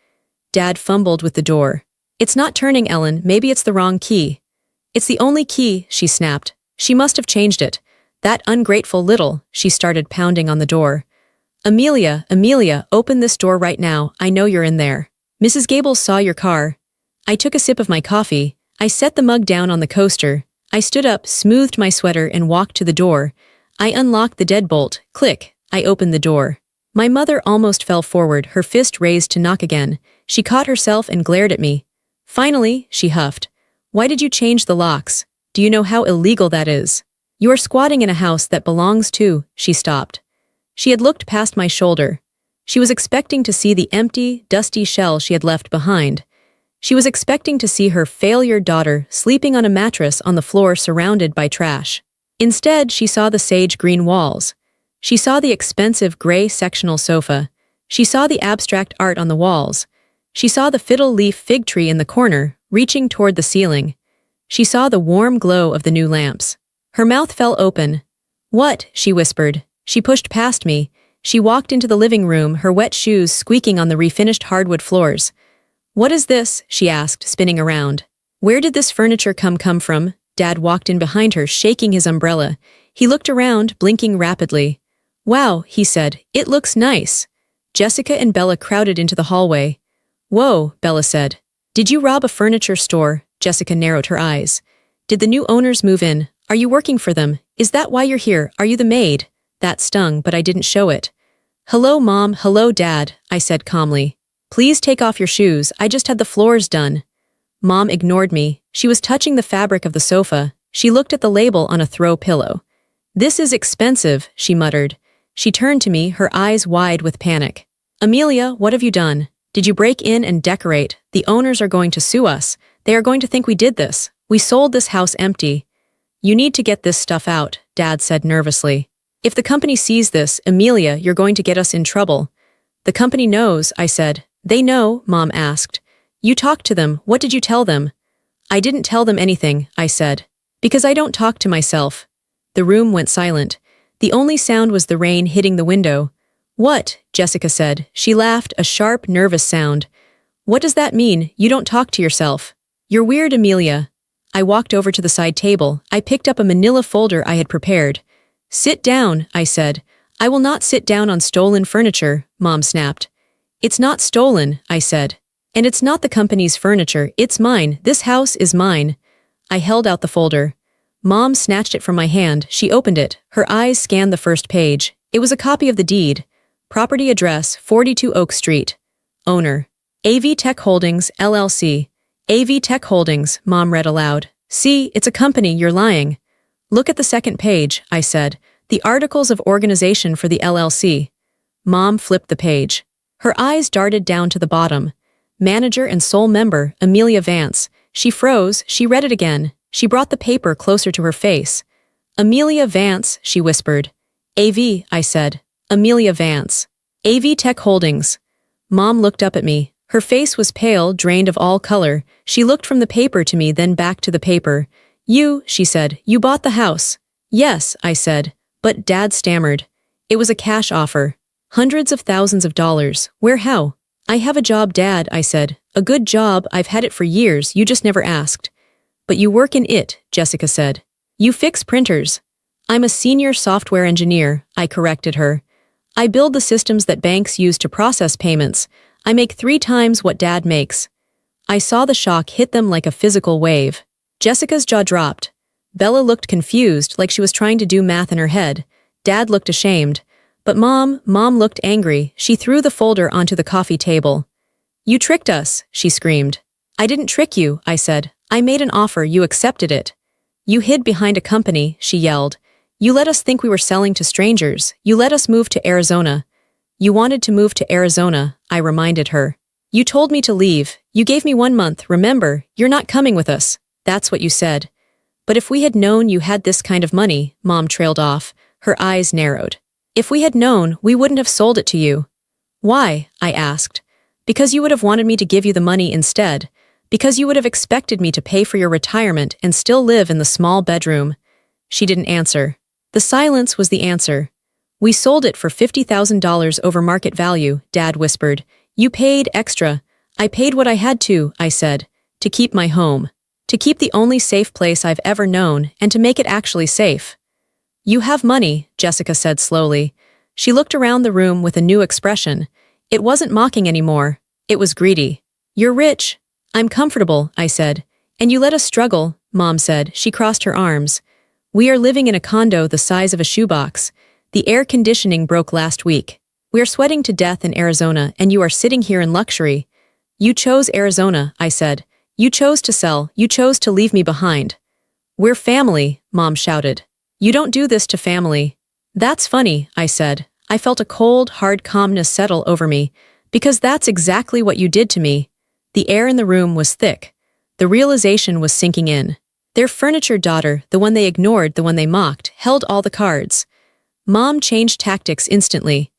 Dad fumbled with the door. It's not turning, Ellen. Maybe it's the wrong key. It's the only key, she snapped. She must have changed it. That ungrateful little, she started pounding on the door. Amelia, open this door right now. I know you're in there. Mrs. Gables saw your car. I took a sip of my coffee. I set the mug down on the coaster. I stood up, smoothed my sweater, and walked to the door. I unlocked the deadbolt. Click. I opened the door. My mother almost fell forward, her fist raised to knock again. She caught herself and glared at me. Finally, she huffed. Why did you change the locks? Do you know how illegal that is? You are squatting in a house that belongs to, she stopped. She had looked past my shoulder. She was expecting to see the empty, dusty shell she had left behind. She was expecting to see her failure daughter sleeping on a mattress on the floor surrounded by trash. Instead, she saw the sage green walls. She saw the expensive gray sectional sofa. She saw the abstract art on the walls. She saw the fiddle leaf fig tree in the corner, reaching toward the ceiling. She saw the warm glow of the new lamps. Her mouth fell open. What? She whispered. She pushed past me. She walked into the living room, her wet shoes squeaking on the refinished hardwood floors. What is this? She asked, spinning around. Where did this furniture come from? Dad walked in behind her, shaking his umbrella. He looked around, blinking rapidly. Wow, he said. It looks nice. Jessica and Bella crowded into the hallway. Whoa, Bella said. Did you rob a furniture store? Jessica narrowed her eyes. Did the new owners move in? Are you working for them? Is that why you're here? Are you the maid? That stung, but I didn't show it. Hello, Mom. Hello, Dad, I said calmly. Please take off your shoes. I just had the floors done. Mom ignored me. She was touching the fabric of the sofa. She looked at the label on a throw pillow. This is expensive, she muttered. She turned to me, her eyes wide with panic. Amelia, what have you done? Did you break in and decorate? The owners are going to sue us. They are going to think we did this. We sold this house empty. You need to get this stuff out, Dad said nervously. If the company sees this, Amelia, you're going to get us in trouble. The company knows, I said. They know, Mom asked. You talked to them, what did you tell them? I didn't tell them anything, I said. Because I don't talk to myself. The room went silent. The only sound was the rain hitting the window. What? Jessica said. She laughed, a sharp, nervous sound. What does that mean, you don't talk to yourself? You're weird, Amelia. I walked over to the side table. I picked up a manila folder I had prepared. Sit down, I said. I will not sit down on stolen furniture, Mom snapped. It's not stolen, I said. And it's not the company's furniture, it's mine. This house is mine. I held out the folder. Mom snatched it from my hand. She opened it. Her eyes scanned the first page. It was a copy of the deed. Property address, 42 Oak Street. Owner, AV Tech Holdings, LLC. AV Tech Holdings, Mom read aloud. See, it's a company, you're lying. Look at the second page, I said. The articles of organization for the LLC. Mom flipped the page. Her eyes darted down to the bottom. Manager and sole member, Amelia Vance. She froze, she read it again. She brought the paper closer to her face. Amelia Vance, she whispered. AV, I said. Amelia Vance. AV Tech Holdings. Mom looked up at me. Her face was pale, drained of all color. She looked from the paper to me, then back to the paper. You, she said, you bought the house. Yes, I said. But Dad stammered. It was a cash offer. Hundreds of thousands of dollars. Where, how? I have a job, Dad, I said. A good job, I've had it for years, you just never asked. But you work in it, Jessica said. You fix printers. I'm a senior software engineer, I corrected her. I build the systems that banks use to process payments. I make 3 times what Dad makes. I saw the shock hit them like a physical wave. Jessica's jaw dropped. Bella looked confused, like she was trying to do math in her head. Dad looked ashamed. But Mom looked angry. She threw the folder onto the coffee table. You tricked us, she screamed. I didn't trick you, I said. I made an offer, you accepted it. You hid behind a company, she yelled. You let us think we were selling to strangers. You let us move to Arizona. You wanted to move to Arizona, I reminded her. You told me to leave. You gave me 1 month, remember, you're not coming with us. That's what you said. But if we had known you had this kind of money, Mom trailed off. Her eyes narrowed. If we had known, we wouldn't have sold it to you. Why? I asked. Because you would have wanted me to give you the money instead. Because you would have expected me to pay for your retirement and still live in the small bedroom. She didn't answer. The silence was the answer. We sold it for $50,000 over market value, Dad whispered. You paid extra. I paid what I had to, I said. To keep my home. To keep the only safe place I've ever known, and to make it actually safe. You have money, Jessica said slowly. She looked around the room with a new expression. It wasn't mocking anymore. It was greedy. You're rich. I'm comfortable, I said. And you let us struggle, Mom said. She crossed her arms. We are living in a condo the size of a shoebox. The air conditioning broke last week. We are sweating to death in Arizona, and you are sitting here in luxury. You chose Arizona, I said. You chose to sell. You chose to leave me behind. We're family, Mom shouted. You don't do this to family. That's funny, I said. I felt a cold, hard calmness settle over me, because that's exactly what you did to me. The air in the room was thick. The realization was sinking in. Their furniture daughter, the one they ignored, the one they mocked, held all the cards. Mom changed tactics instantly.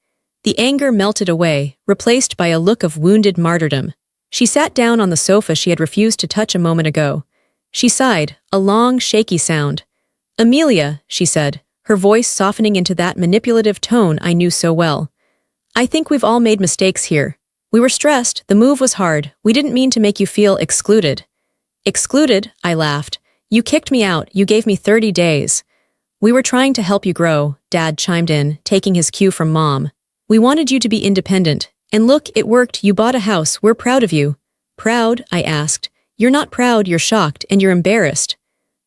The anger melted away, replaced by a look of wounded martyrdom. She sat down on the sofa she had refused to touch a moment ago. She sighed, a long, shaky sound. Amelia, she said, her voice softening into that manipulative tone I knew so well. I think we've all made mistakes here. We were stressed, the move was hard, we didn't mean to make you feel excluded. Excluded? I laughed. You kicked me out, you gave me 30 days. We were trying to help you grow, Dad chimed in, taking his cue from Mom. We wanted you to be independent. And look, it worked, you bought a house, we're proud of you. Proud? I asked. You're not proud, you're shocked, and you're embarrassed.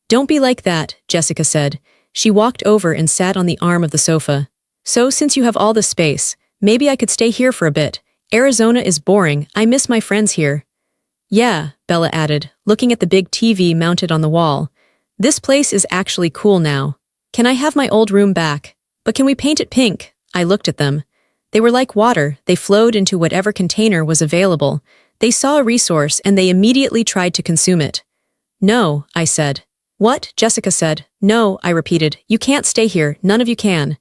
Don't be like that, Jessica said. She walked over and sat on the arm of the sofa. So since you have all this space, maybe I could stay here for a bit. Arizona is boring, I miss my friends here. Yeah, Bella added, looking at the big TV mounted on the wall. This place is actually cool now. Can I have my old room back? But can we paint it pink? I looked at them. They were like water, they flowed into whatever container was available. They saw a resource and they immediately tried to consume it. No, I said. What? Jessica said. No, I repeated. You can't stay here. None of you can.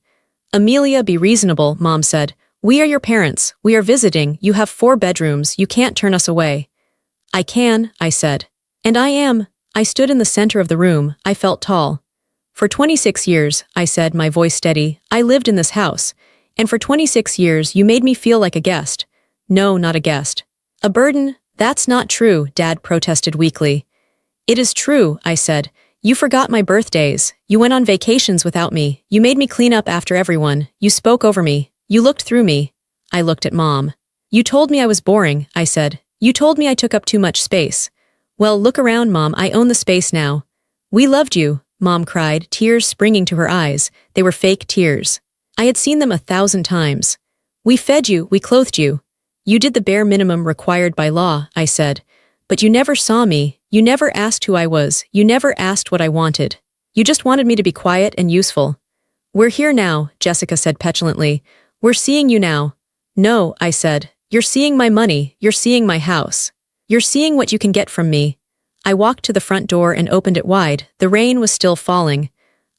Amelia, be reasonable, Mom said. We are your parents. We are visiting. You have 4 bedrooms. You can't turn us away. I can, I said. And I am. I stood in the center of the room. I felt tall. For 26 years, I said, my voice steady, I lived in this house. And for 26 years, you made me feel like a guest. No, not a guest. A burden? That's not true, Dad protested weakly. It is true, I said. You forgot my birthdays. You went on vacations without me. You made me clean up after everyone. You spoke over me. You looked through me. I looked at Mom. You told me I was boring, I said. You told me I took up too much space. Well, look around, Mom. I own the space now. We loved you, Mom cried, tears springing to her eyes. They were fake tears. I had seen them 1,000 times. We fed you, we clothed you. You did the bare minimum required by law, I said. But you never saw me. You never asked who I was. You never asked what I wanted. You just wanted me to be quiet and useful. We're here now, Jessica said petulantly. We're seeing you now. No, I said. You're seeing my money. You're seeing my house. You're seeing what you can get from me. I walked to the front door and opened it wide. The rain was still falling.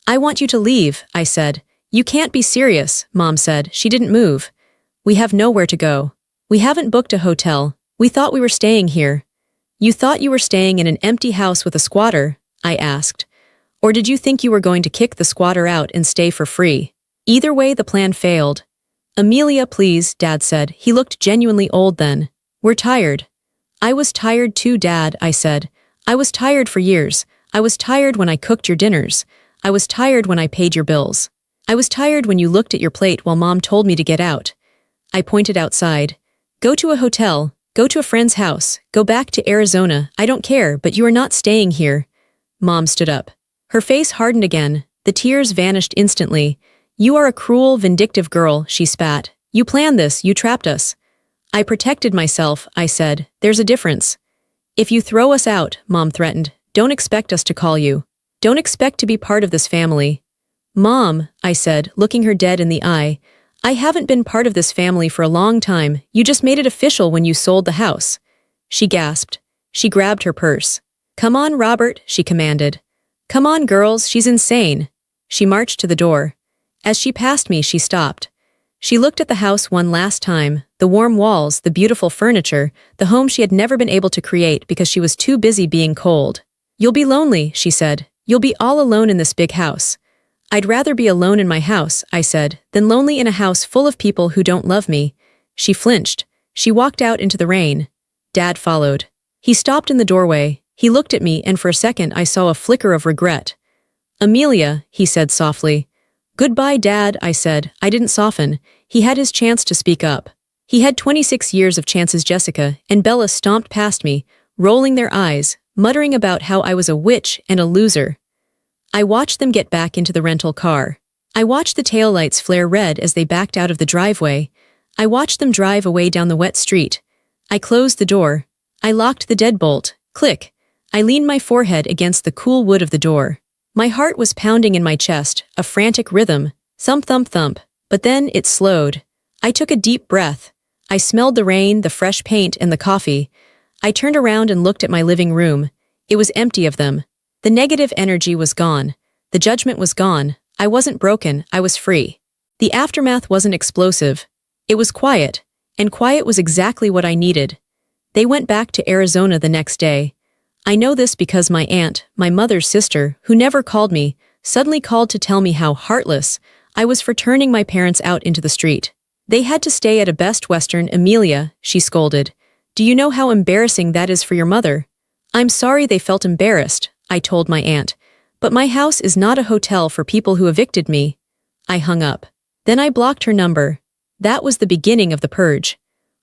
I want you to leave, I said. You can't be serious, Mom said. She didn't move. We have nowhere to go. We haven't booked a hotel. We thought we were staying here. You thought you were staying in an empty house with a squatter? I asked. Or did you think you were going to kick the squatter out and stay for free? Either way, the plan failed. Amelia, please, Dad said. He looked genuinely old then. We're tired. I was tired too, Dad, I said. I was tired for years. I was tired when I cooked your dinners. I was tired when I paid your bills. I was tired when you looked at your plate while Mom told me to get out. I pointed outside. Go to a hotel. Go to a friend's house. Go back to Arizona. I don't care, but you are not staying here. Mom stood up. Her face hardened again. The tears vanished instantly. You are a cruel, vindictive girl, she spat. You planned this. You trapped us. I protected myself, I said. There's a difference. If you throw us out, Mom threatened, don't expect us to call you. Don't expect to be part of this family. Mom, I said, looking her dead in the eye, I haven't been part of this family for a long time. You just made it official when you sold the house. She gasped. She grabbed her purse. Come on, Robert, she commanded. Come on, girls, she's insane. She marched to the door. As she passed me, she stopped. She looked at the house one last time, the warm walls, the beautiful furniture, the home she had never been able to create because she was too busy being cold. You'll be lonely, she said. You'll be all alone in this big house. I'd rather be alone in my house, I said, than lonely in a house full of people who don't love me. She flinched. She walked out into the rain. Dad followed. He stopped in the doorway. He looked at me, and for a second I saw a flicker of regret. Amelia, he said softly. Goodbye, Dad, I said. I didn't soften. He had his chance to speak up. He had 26 years of chances, Jessica, and Bella stomped past me, rolling their eyes, muttering about how I was a witch and a loser. I watched them get back into the rental car. I watched the taillights flare red as they backed out of the driveway. I watched them drive away down the wet street. I closed the door. I locked the deadbolt. Click. I leaned my forehead against the cool wood of the door. My heart was pounding in my chest, a frantic rhythm, thump, thump, thump, but then it slowed. I took a deep breath. I smelled the rain, the fresh paint, and the coffee. I turned around and looked at my living room. It was empty of them. The negative energy was gone. The judgment was gone. I wasn't broken, I was free. The aftermath wasn't explosive. It was quiet, and quiet was exactly what I needed. They went back to Arizona the next day. I know this because my aunt, my mother's sister, who never called me, suddenly called to tell me how heartless I was for turning my parents out into the street. They had to stay at a Best Western. Amelia, she scolded. Do you know how embarrassing that is for your mother? I'm sorry they felt embarrassed, I told my aunt. But my house is not a hotel for people who evicted me. I hung up. Then I blocked her number. That was the beginning of the purge.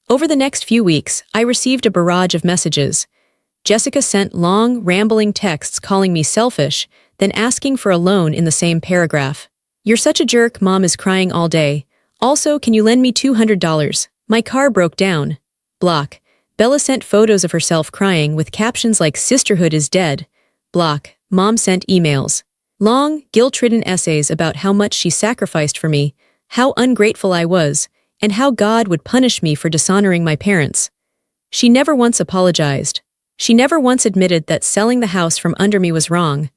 Over the next few weeks, I received a barrage of messages. Jessica sent long, rambling texts calling me selfish, then asking for a loan in the same paragraph. You're such a jerk, Mom is crying all day. Also, can you lend me $200? My car broke down. Block. Bella sent photos of herself crying with captions like sisterhood is dead. Block. Mom sent emails. Long, guilt-ridden essays about how much she sacrificed for me, how ungrateful I was, and how God would punish me for dishonoring my parents. She never once apologized. She never once admitted that selling the house from under me was wrong.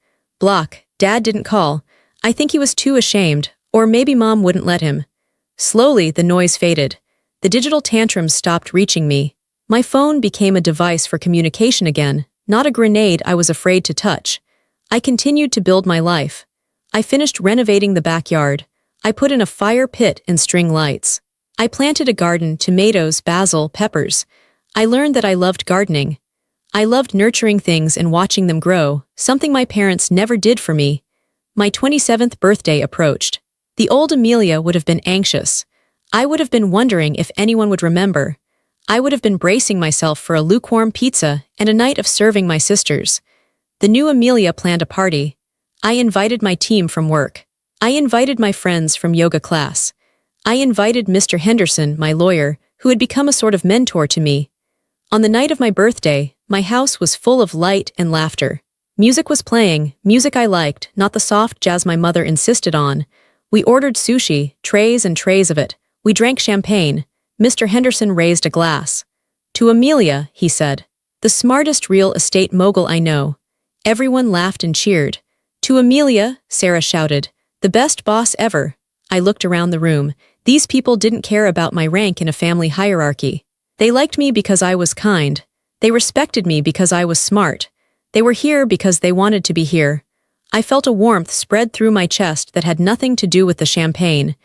block, Dad didn't call. I think he was too ashamed, or maybe Mom wouldn't let him. Slowly, the noise faded. The digital tantrums stopped reaching me. My phone became a device for communication again, not a grenade I was afraid to touch. I continued to build my life. I finished renovating the backyard. I put in a fire pit and string lights. I planted a garden, tomatoes, basil, peppers. I learned that I loved gardening. I loved nurturing things and watching them grow, something my parents never did for me. My 27th birthday approached. The old Amelia would have been anxious. I would have been wondering if anyone would remember. I would have been bracing myself for a lukewarm pizza and a night of serving my sisters. The new Amelia planned a party. I invited my team from work. I invited my friends from yoga class. I invited Mr. Henderson, my lawyer, who had become a sort of mentor to me. On the night of my birthday, my house was full of light and laughter. Music was playing, music I liked, not the soft jazz my mother insisted on. We ordered sushi, trays and trays of it. We drank champagne. Mr. Henderson raised a glass. "To Amelia," he said. "The smartest real estate mogul I know." Everyone laughed and cheered. "To Amelia," Sarah shouted. "The best boss ever." I looked around the room. These people didn't care about my rank in a family hierarchy. They liked me because I was kind. They respected me because I was smart. They were here because they wanted to be here. I felt a warmth spread through my chest that had nothing to do with the champagne.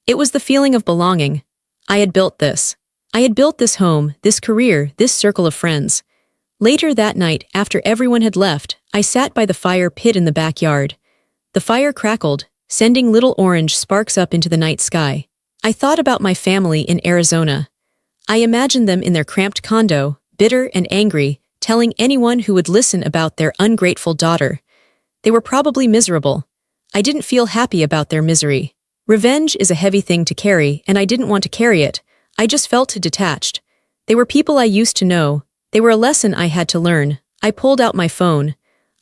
It was the feeling of belonging. I had built this. I had built this home, this career, this circle of friends. Later that night, after everyone had left, I sat by the fire pit in the backyard. The fire crackled, sending little orange sparks up into the night sky. I thought about my family in Arizona. I imagined them in their cramped condo, bitter and angry, telling anyone who would listen about their ungrateful daughter. They were probably miserable. I didn't feel happy about their misery. Revenge is a heavy thing to carry, and I didn't want to carry it. I just felt detached. They were people I used to know. They were a lesson I had to learn. I pulled out my phone.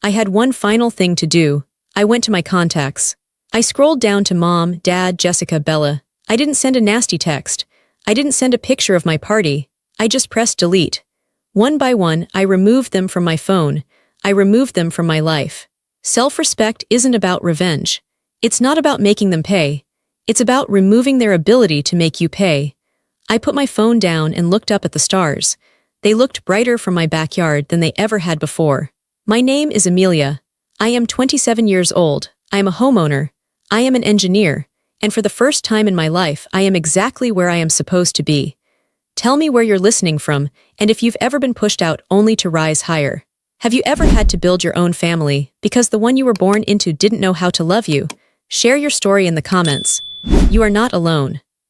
I had one final thing to do. I went to my contacts. I scrolled down to Mom, Dad, Jessica, Bella. I didn't send a nasty text. I didn't send a picture of my party. I just pressed delete. One by one, I removed them from my phone. I removed them from my life. Self-respect isn't about revenge. It's not about making them pay. It's about removing their ability to make you pay. I put my phone down and looked up at the stars. They looked brighter from my backyard than they ever had before. My name is Amelia. I am 27 years old. I am a homeowner. I am an engineer. And for the first time in my life, I am exactly where I am supposed to be. Tell me where you're listening from, and if you've ever been pushed out only to rise higher. Have you ever had to build your own family because the one you were born into didn't know how to love you? Share your story in the comments. You are not alone.